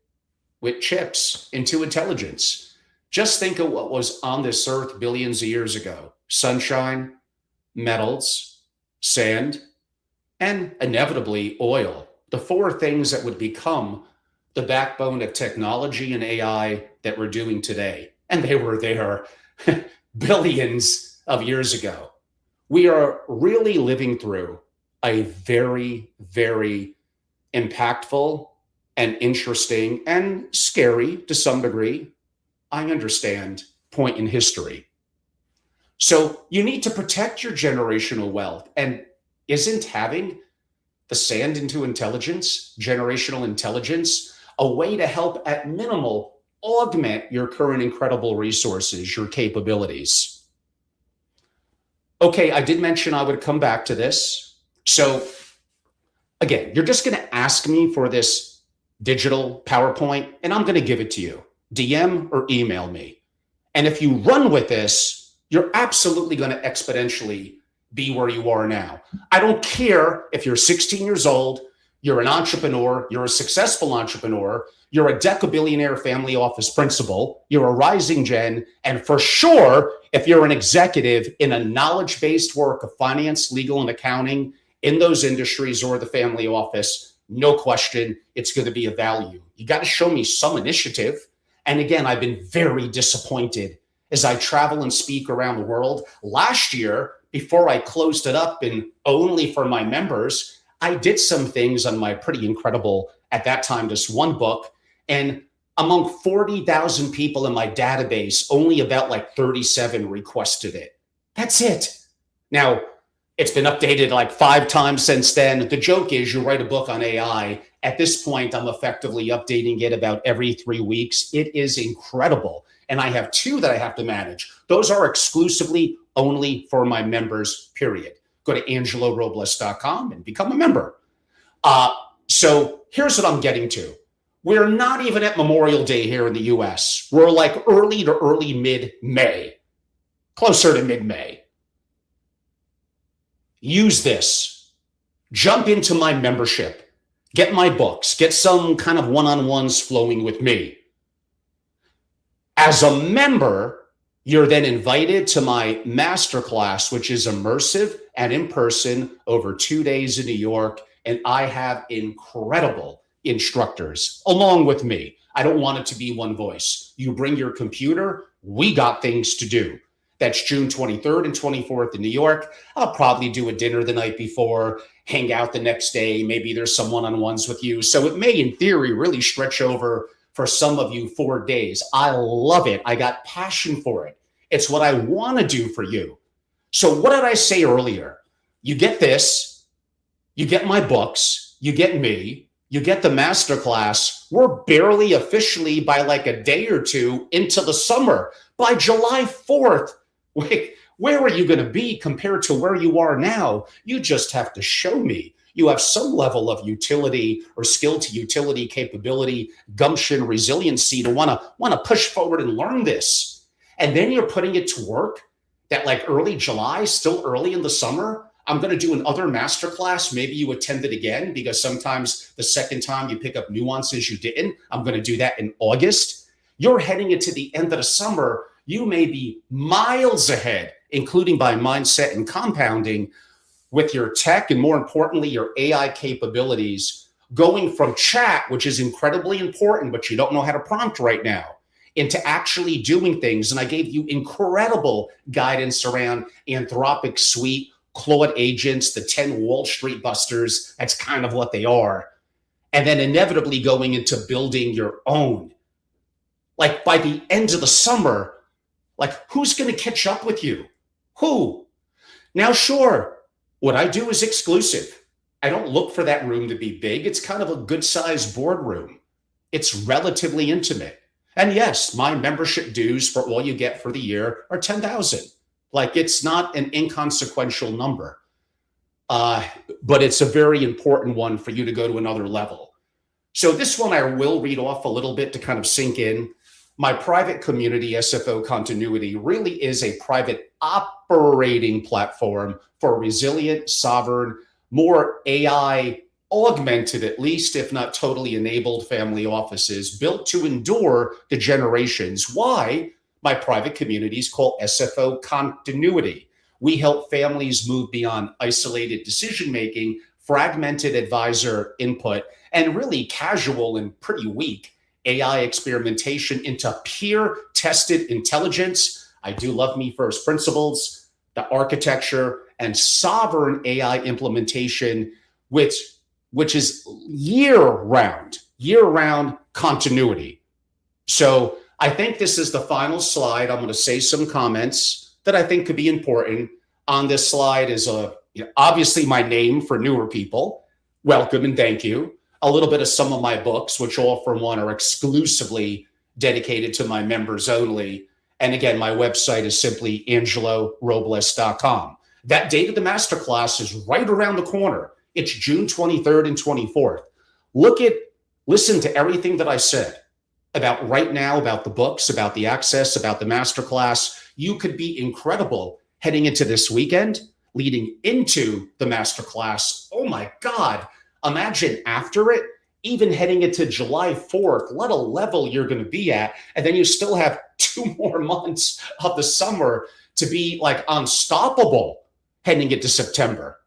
with chips into intelligence. Just think of what was on this earth billions of years ago. Sunshine, metals, sand, and inevitably oil. The 4 things that would become the backbone of technology and AI that we're doing today. And they were there billions of years ago. We are really living through a very, very impactful and interesting and scary to some degree, I understand, point in history. So you need to protect your generational wealth. And isn't having the sand into intelligence, generational intelligence, a way to help at minimal augment your current incredible resources, your capabilities? Okay, I did mention I would come back to this. So again, you're just going to ask me for this digital PowerPoint, and I'm going to give it to you. DM or email me. And if you run with this, you're absolutely going to exponentially be where you are now. I don't care if you're 16 years old, you're an entrepreneur, you're a successful entrepreneur, you're a decabillionaire family office principal, you're a rising gen, and for sure, if you're an executive in a knowledge-based work of finance, legal, and accounting in those industries or the family office, no question, it's going to be of value. You got to show me some initiative. And again, I've been very disappointed as I travel and speak around the world. Last year, before I closed it up and only for my members, I did some things on my pretty incredible, at that time, just one book. And among 40,000 people in my database, only about like 37 requested it. That's it. Now, it's been updated like 5 times since then. The joke is you write a book on AI. At this point, I'm effectively updating it about every 3 weeks. It is incredible. And I have 2 that I have to manage. Those are exclusively only for my members, period. Go to angelorobles.com and become a member. So here's what I'm getting to. We're not even at Memorial Day here in the US. We're like early to early mid-May, closer to mid-May. Use this. Jump into my membership. Get my books. Get some kind of one-on-ones flowing with me. As a member, you're then invited to my masterclass, which is immersive and in person over 2 days in New York. And I have incredible instructors along with me. I don't want it to be one voice. You bring your computer, we got things to do. That's June 23rd and 24th in New York. I'll probably do a dinner the night before, hang out the next day. Maybe there's some one-on-ones with you. So it may, in theory, really stretch over for some of you 4 days. I love it. I got passion for it. It's what I want to do for you. So what did I say earlier? You get this, you get my books, you get me, you get the masterclass. We're barely officially by like a day or 2 into the summer. By July 4th, wait, where are you going to be compared to where you are now? You just have to show me you have some level of utility or skill to utility capability, gumption, resiliency to want to push forward and learn this. And then you're putting it to work that like early July, still early in the summer, I'm going to do another masterclass. Maybe you attend it again because sometimes the second time you pick up nuances you didn't. I'm going to do that in August. You're heading into the end of the summer. You may be miles ahead, including by mindset and compounding with your tech and more importantly, your AI capabilities, going from chat, which is incredibly important, but you don't know how to prompt right now, into actually doing things. And I gave you incredible guidance around Anthropic Suite, Claude agents, the 10 Wall Street busters. That's kind of what they are. And then inevitably going into building your own. Like by the end of the summer, like who's going to catch up with you? Who? Now, sure, what I do is exclusive. I don't look for that room to be big. It's kind of a good sized boardroom. It's relatively intimate. And yes, my membership dues for all you get for the year are 10,000. Like it's not an inconsequential number, but it's a very important one for you to go to another level. So this one I will read off a little bit to kind of sink in. My private community, SFO Continuity, really is a private operating platform for resilient, sovereign, more AI augmented, at least, if not totally enabled family offices built to endure the generations. Why? My private community is called SFO Continuity. We help families move beyond isolated decision-making, fragmented advisor input, and really casual and pretty weak AI experimentation into peer-tested intelligence. I do love me first principles, the architecture, and sovereign AI implementation, which is year-round continuity. So I think this is the final slide. I'm going to say some comments that I think could be important. On this slide is obviously my name for newer people. Welcome and thank you. A little bit of some of my books, which all for one are exclusively dedicated to my members only. And again, my website is simply angelorobles.com. That date of the masterclass is right around the corner. It's June 23rd and 24th. Listen to everything that I said about right now, about the books, about the access, about the masterclass. You could be incredible heading into this weekend, leading into the masterclass. Oh my God. Imagine after it, even heading into July 4th, what a level you're going to be at. And then you still have 2 more months of the summer to be like unstoppable heading into September.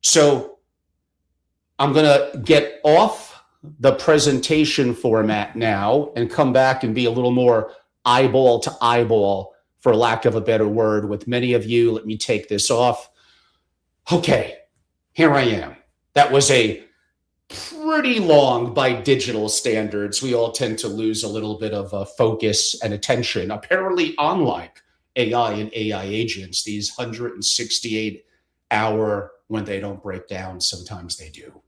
So I'm going to get off the presentation format now and come back and be a little more eyeball to eyeball, for lack of a better word, with many of you. Let me take this off. Okay, here I am. That was a pretty long, by digital standards. We all tend to lose a little bit of focus and attention. Apparently, unlike AI and AI agents, these 168-hour, when they don't break down, sometimes they do,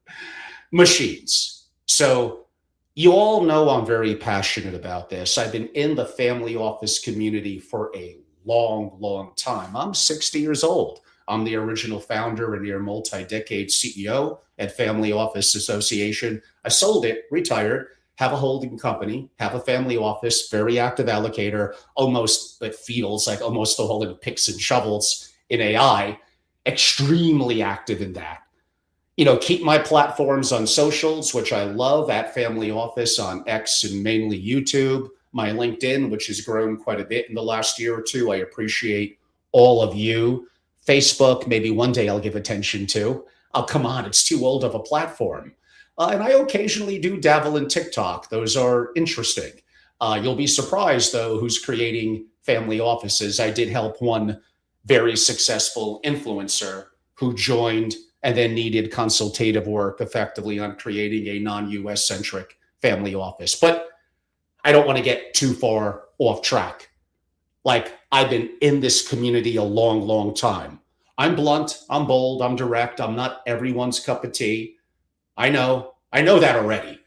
machines. So you all know I'm very passionate about this. I've been in the family office community for a long, long time. I'm 60 years old. I'm the original founder and near multi-decade CEO at Family Office Association. I sold it, retired, have a holding company, have a family office, very active allocator, almost, it feels like almost the holding picks and shovels in AI, extremely active in that. Keep my platforms on socials, which I love, at Family Office on X and mainly YouTube, my LinkedIn, which has grown quite a bit in the last year or two. I appreciate all of you. Facebook, maybe one day I'll give attention to. Oh, come on, it's too old of a platform. And I occasionally do dabble in TikTok. Those are interesting. You'll be surprised, though, who's creating family offices. I did help one very successful influencer who joined and then needed consultative work effectively on creating a non-US centric family office. But I don't want to get too far off track. Like, I've been in this community a long, long time. I'm blunt, I'm bold, I'm direct. I'm not everyone's cup of tea. I know that already.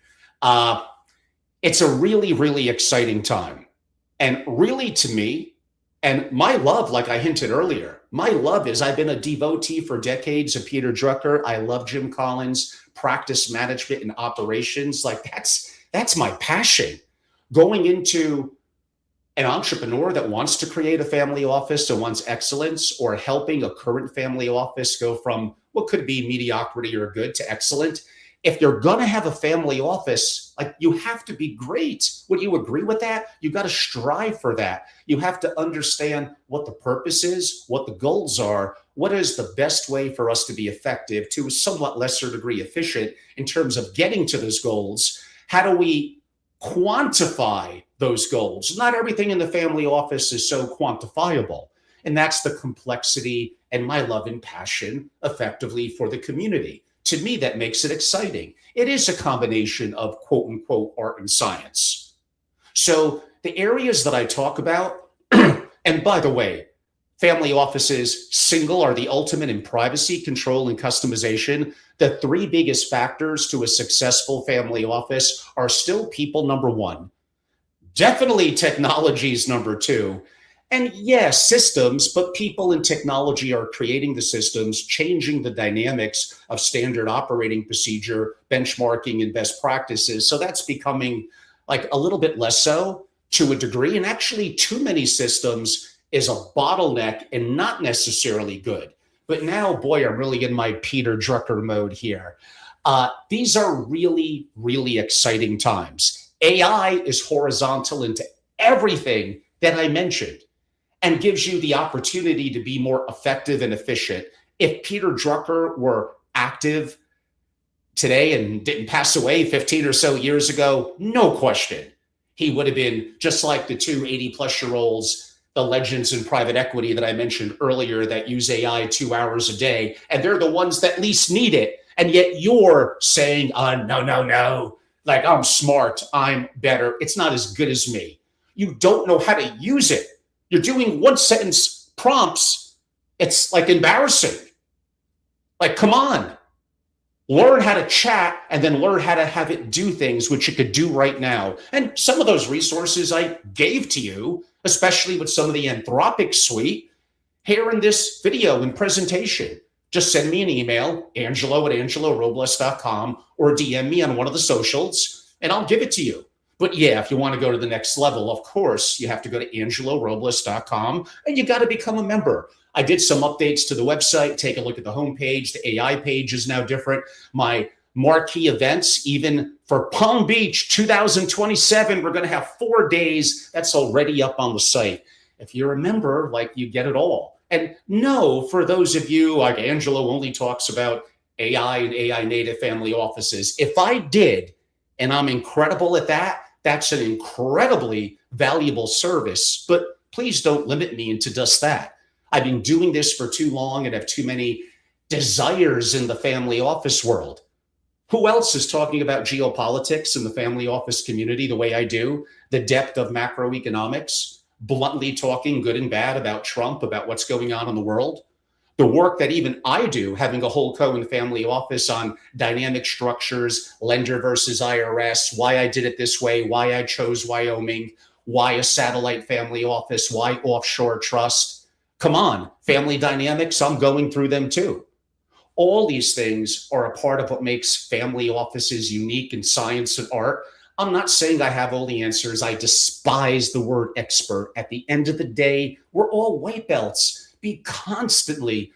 It's a really, really exciting time. And really, to me, and my love, like I hinted earlier, my love is I've been a devotee for decades of Peter Drucker. I love Jim Collins, practice management and operations. Like, that's my passion. Going into an entrepreneur that wants to create a family office and wants excellence, or helping a current family office go from what could be mediocrity or good to excellent. If you're going to have a family office, like, you have to be great. Would you agree with that? You got to strive for that. You have to understand what the purpose is, what the goals are, what is the best way for us to be effective, to a somewhat lesser degree efficient in terms of getting to those goals. How do we quantify those goals? Not everything in the family office is so quantifiable. And that's the complexity and my love and passion effectively for the community. To me, that makes it exciting. It is a combination of quote unquote art and science. So the areas that I talk about, and by the way, family offices, single, are the ultimate in privacy, control, and customization. The three biggest factors to a successful family office are still people, number one. Definitely technologies, number two. And yes, systems, but people and technology are creating the systems, changing the dynamics of standard operating procedure, benchmarking, and best practices. So that's becoming like a little bit less so to a degree. And actually, too many systems is a bottleneck and not necessarily good. But now, boy, I'm really in my Peter Drucker mode here. These are really, really exciting times. AI is horizontal into everything that I mentioned and gives you the opportunity to be more effective and efficient. If Peter Drucker were active today and didn't pass away 15 or so years ago, no question, he would have been just like the two 80-plus-year-olds, the legends in private equity that I mentioned earlier that use AI 2 hours a day, and they're the ones that least need it. And yet you're saying, no, like, I'm smart, I'm better. It's not as good as me. You don't know how to use it. You're doing one sentence prompts. It's like embarrassing. Like, come on. Learn how to chat and then learn how to have it do things which it could do right now. And some of those resources I gave to you, especially with some of the Anthropic suite, here in this video and presentation. Just send me an email, angelo@angelorobles.com, or DM me on one of the socials, and I'll give it to you. But yeah, if you want to go to the next level, of course, you have to go to angelorobles.com, and you got to become a member. I did some updates to the website. Take a look at the homepage. The AI page is now different. My marquee events, even for Palm Beach 2027, we're going to have 4 days. That's already up on the site. If you're a member, like, you get it all. And no, for those of you, like Angelo only talks about AI and AI native family offices. If I did, and I'm incredible at that, that's an incredibly valuable service. But please don't limit me into just that. I've been doing this for too long and have too many desires in the family office world. Who else is talking about geopolitics in the family office community the way I do? The depth of macroeconomics, bluntly talking good and bad about Trump, about what's going on in the world. The work that even I do, having a whole co and family office on dynamic structures, lender versus IRS, why I did it this way, why I chose Wyoming, why a satellite family office, why offshore trust. Come on, family dynamics, I'm going through them too. All these things are a part of what makes family offices unique in science and art. I'm not saying I have all the answers. I despise the word expert. At the end of the day, we're all white belts. Be constantly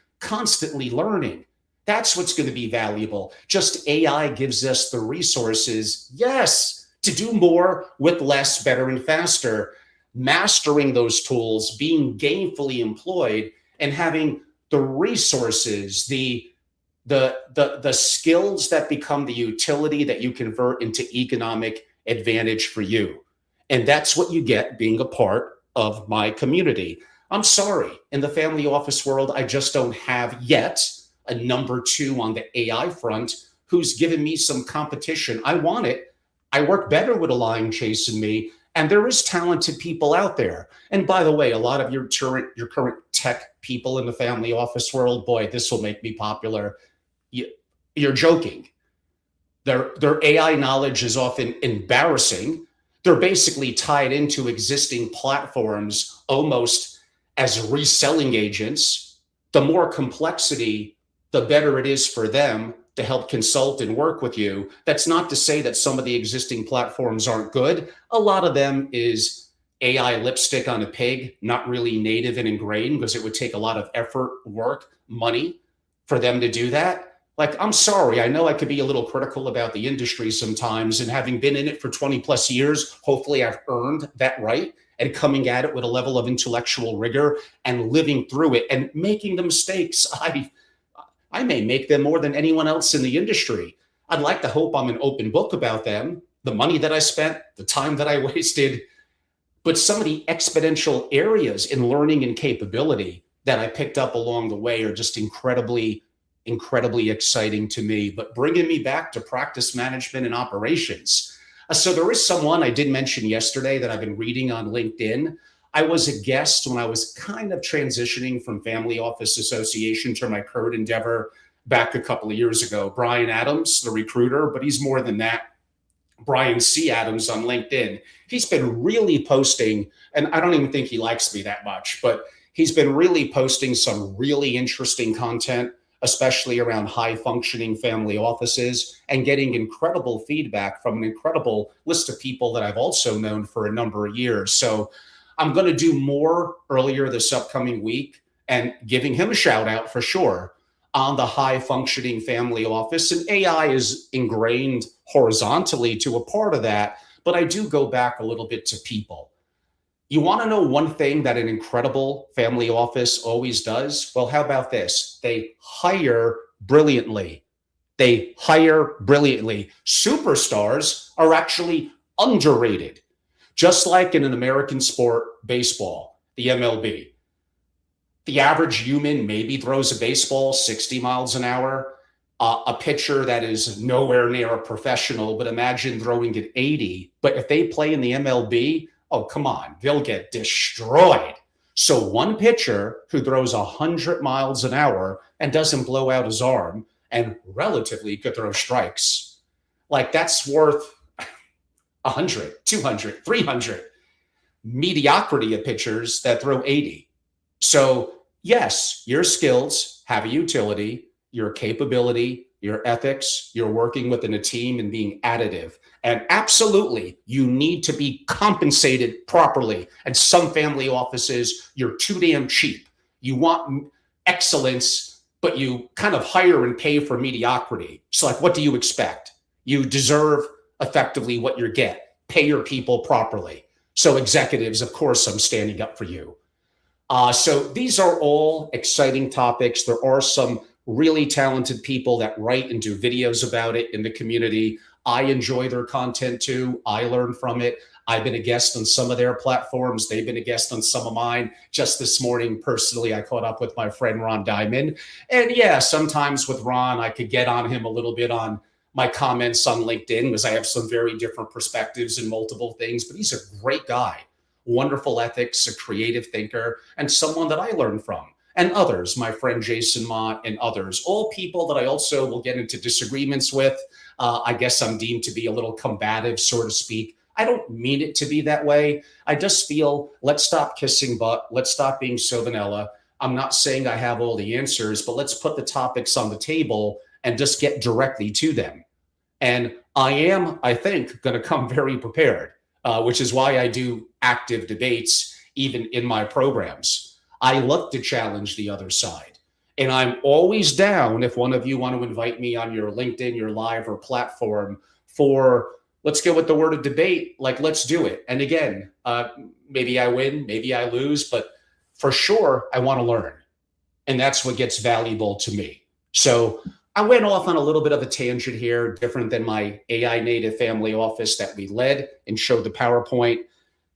learning. That's what's going to be valuable. Just AI gives us the resources, yes, to do more with less, better, and faster. Mastering those tools, being gainfully employed, and having the resources, the skills that become the utility that you convert into economic advantage for you. And that's what you get being a part of my community. I'm sorry, in the family office world, I just don't have yet a number two on the AI front who's given me some competition. I want it. I work better with a lion chasing me, and there is talented people out there. And by the way, a lot of your current tech people in the family office world, boy, this will make me popular. You're joking. Their AI knowledge is often embarrassing. They're basically tied into existing platforms almost as reselling agents. The more complexity, the better it is for them to help consult and work with you. That's not to say that some of the existing platforms aren't good. A lot of them is AI lipstick on a pig, not really native and ingrained, because it would take a lot of effort, work, money for them to do that. Like, I'm sorry, I know I could be a little critical about the industry sometimes, and having been in it for 20 plus years, hopefully I've earned that right, and coming at it with a level of intellectual rigor and living through it and making the mistakes. I may make them more than anyone else in the industry. I'd like to hope I'm an open book about them, the money that I spent, the time that I wasted, but some of the exponential areas in learning and capability that I picked up along the way are just incredibly exciting to me. But bringing me back to practice management and operations. So there is someone I did mention yesterday that I've been reading on LinkedIn. I was a guest when I was kind of transitioning from Family Office Association to my current endeavor back a couple of years ago. Brian Adams, the recruiter, but he's more than that. Brian C. Adams on LinkedIn. He's been really posting, and I don't even think he likes me that much, but he's been really posting some really interesting content, especially around high functioning family offices, and getting incredible feedback from an incredible list of people that I've also known for a number of years. So I'm going to do more earlier this upcoming week and giving him a shout out for sure on the high functioning family office. And AI is ingrained horizontally to a part of that, but I do go back a little bit to people. You want to know one thing that an incredible family office always does? Well, how about this? They hire brilliantly. Superstars are actually underrated. Just like in an American sport, baseball, the MLB. The average human maybe throws a baseball 60 miles an hour. A pitcher that is nowhere near a professional, but imagine throwing it 80. But if they play in the MLB, oh, come on, they'll get destroyed. So one pitcher who throws 100 miles an hour and doesn't blow out his arm and relatively could throw strikes, like that's worth 100, 200, 300. Mediocrity of pitchers that throw 80. So yes, your skills have a utility, your capability, your ethics, you're working within a team and being additive. And absolutely, you need to be compensated properly. And some family offices, you're too damn cheap. You want excellence, but you kind of hire and pay for mediocrity. So like, what do you expect? You deserve effectively what you get. Pay your people properly. So executives, of course, I'm standing up for you. So these are all exciting topics. There are some really talented people that write and do videos about it in the community. I enjoy their content too. I learn from it. I've been a guest on some of their platforms. They've been a guest on some of mine. Just this morning, personally, I caught up with my friend Ron Diamond. And yeah, sometimes with Ron, I could get on him a little bit on my comments on LinkedIn because I have some very different perspectives in multiple things, but he's a great guy, wonderful ethics, a creative thinker, and someone that I learned from. And others, my friend Jason Mott and others, all people that I also will get into disagreements with. I guess I'm deemed to be a little combative, so to speak. I don't mean it to be that way. I just feel, let's stop kissing butt. Let's stop being so vanilla. I'm not saying I have all the answers, but let's put the topics on the table and just get directly to them. And I am, I think, going to come very prepared, which is why I do active debates, even in my programs. I look to challenge the other side. And I'm always down if one of you want to invite me on your LinkedIn, your live or platform for, let's go with the word of debate, like, let's do it. And again, maybe I win, maybe I lose, but for sure, I want to learn. And that's what gets valuable to me. So I went off on a little bit of a tangent here, different than my AI native family office that we led and showed the PowerPoint.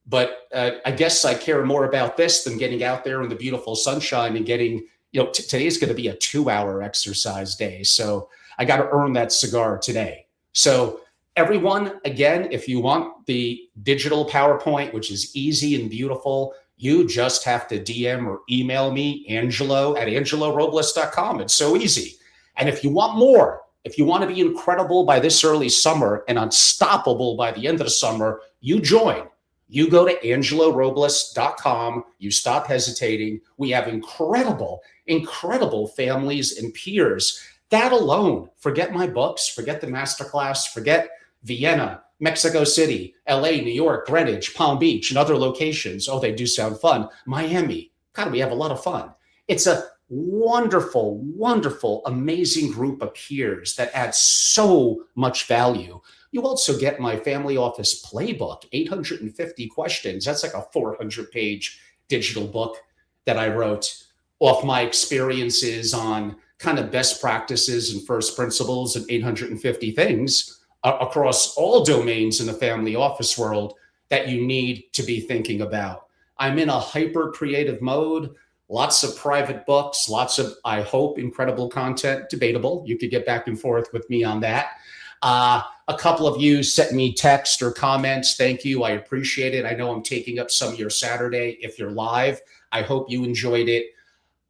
But I guess I care more about this than getting out there in the beautiful sunshine and getting, today's going to be a 2-hour exercise day. So I got to earn that cigar today. So everyone, again, if you want the digital PowerPoint, which is easy and beautiful, you just have to DM or email me, Angelo at angelorobles.com. It's so easy. And if you want more, if you want to be incredible by this early summer and unstoppable by the end of the summer, you join. You go to angelorobles.com. You stop hesitating. We have incredible, incredible families and peers. That alone, forget my books, forget the masterclass, forget Vienna, Mexico City, LA, New York, Greenwich, Palm Beach, and other locations. Oh, they do sound fun. Miami. God, we have a lot of fun. It's a wonderful, wonderful, amazing group of peers that add so much value. You also get my family office playbook, 850 questions. That's like a 400-page digital book that I wrote off my experiences on kind of best practices and first principles and 850 things across all domains in the family office world that you need to be thinking about. I'm in a hyper creative mode, lots of private books, lots of, I hope, incredible content, debatable. You could get back and forth with me on that. A couple of you sent me text or comments. Thank you. I appreciate it. I know I'm taking up some of your Saturday. If you're live, I hope you enjoyed it.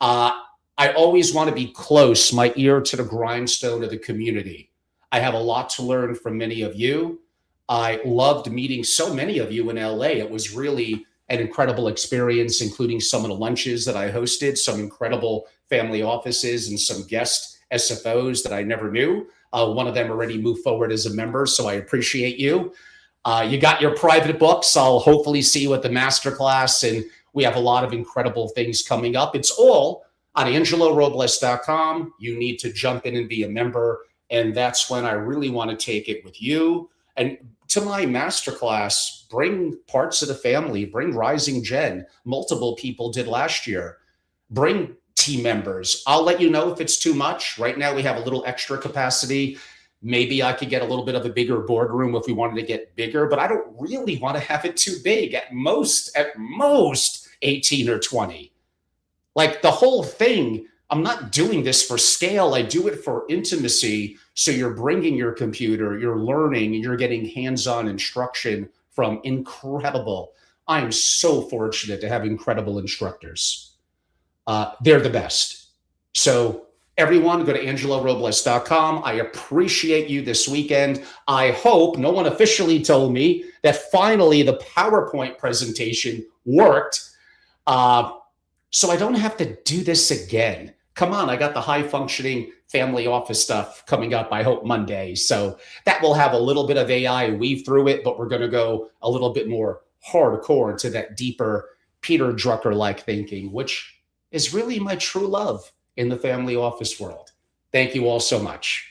I always want to be close, my ear to the grindstone of the community. I have a lot to learn from many of you. I loved meeting so many of you in LA. It was really an incredible experience, including some of the lunches that I hosted, some incredible family offices and some guest SFOs that I never knew. One of them already moved forward as a member, so I appreciate you. You got your private books. I'll hopefully see you at the masterclass, and we have a lot of incredible things coming up. It's all on angelorobles.com. You need to jump in and be a member, and that's when I really want to take it with you. And to my masterclass, bring parts of the family, bring Rising Gen. Multiple people did last year. Bring team members. I'll let you know if it's too much. Right now, we have a little extra capacity. Maybe I could get a little bit of a bigger boardroom if we wanted to get bigger, but I don't really want to have it too big. At most 18 or 20. Like the whole thing, I'm not doing this for scale. I do it for intimacy. So you're bringing your computer, you're learning, and you're getting hands-on instruction from incredible. I am so fortunate to have incredible instructors. They're the best. So everyone, go to angelorobles.com. I appreciate you this weekend. I hope, no one officially told me, that finally the PowerPoint presentation worked. So I don't have to do this again. Come on, I got the high-functioning family office stuff coming up, I hope, Monday. So that will have a little bit of AI weave through it, but we're going to go a little bit more hardcore to that deeper Peter Drucker-like thinking, which is really my true love in the family office world. Thank you all so much.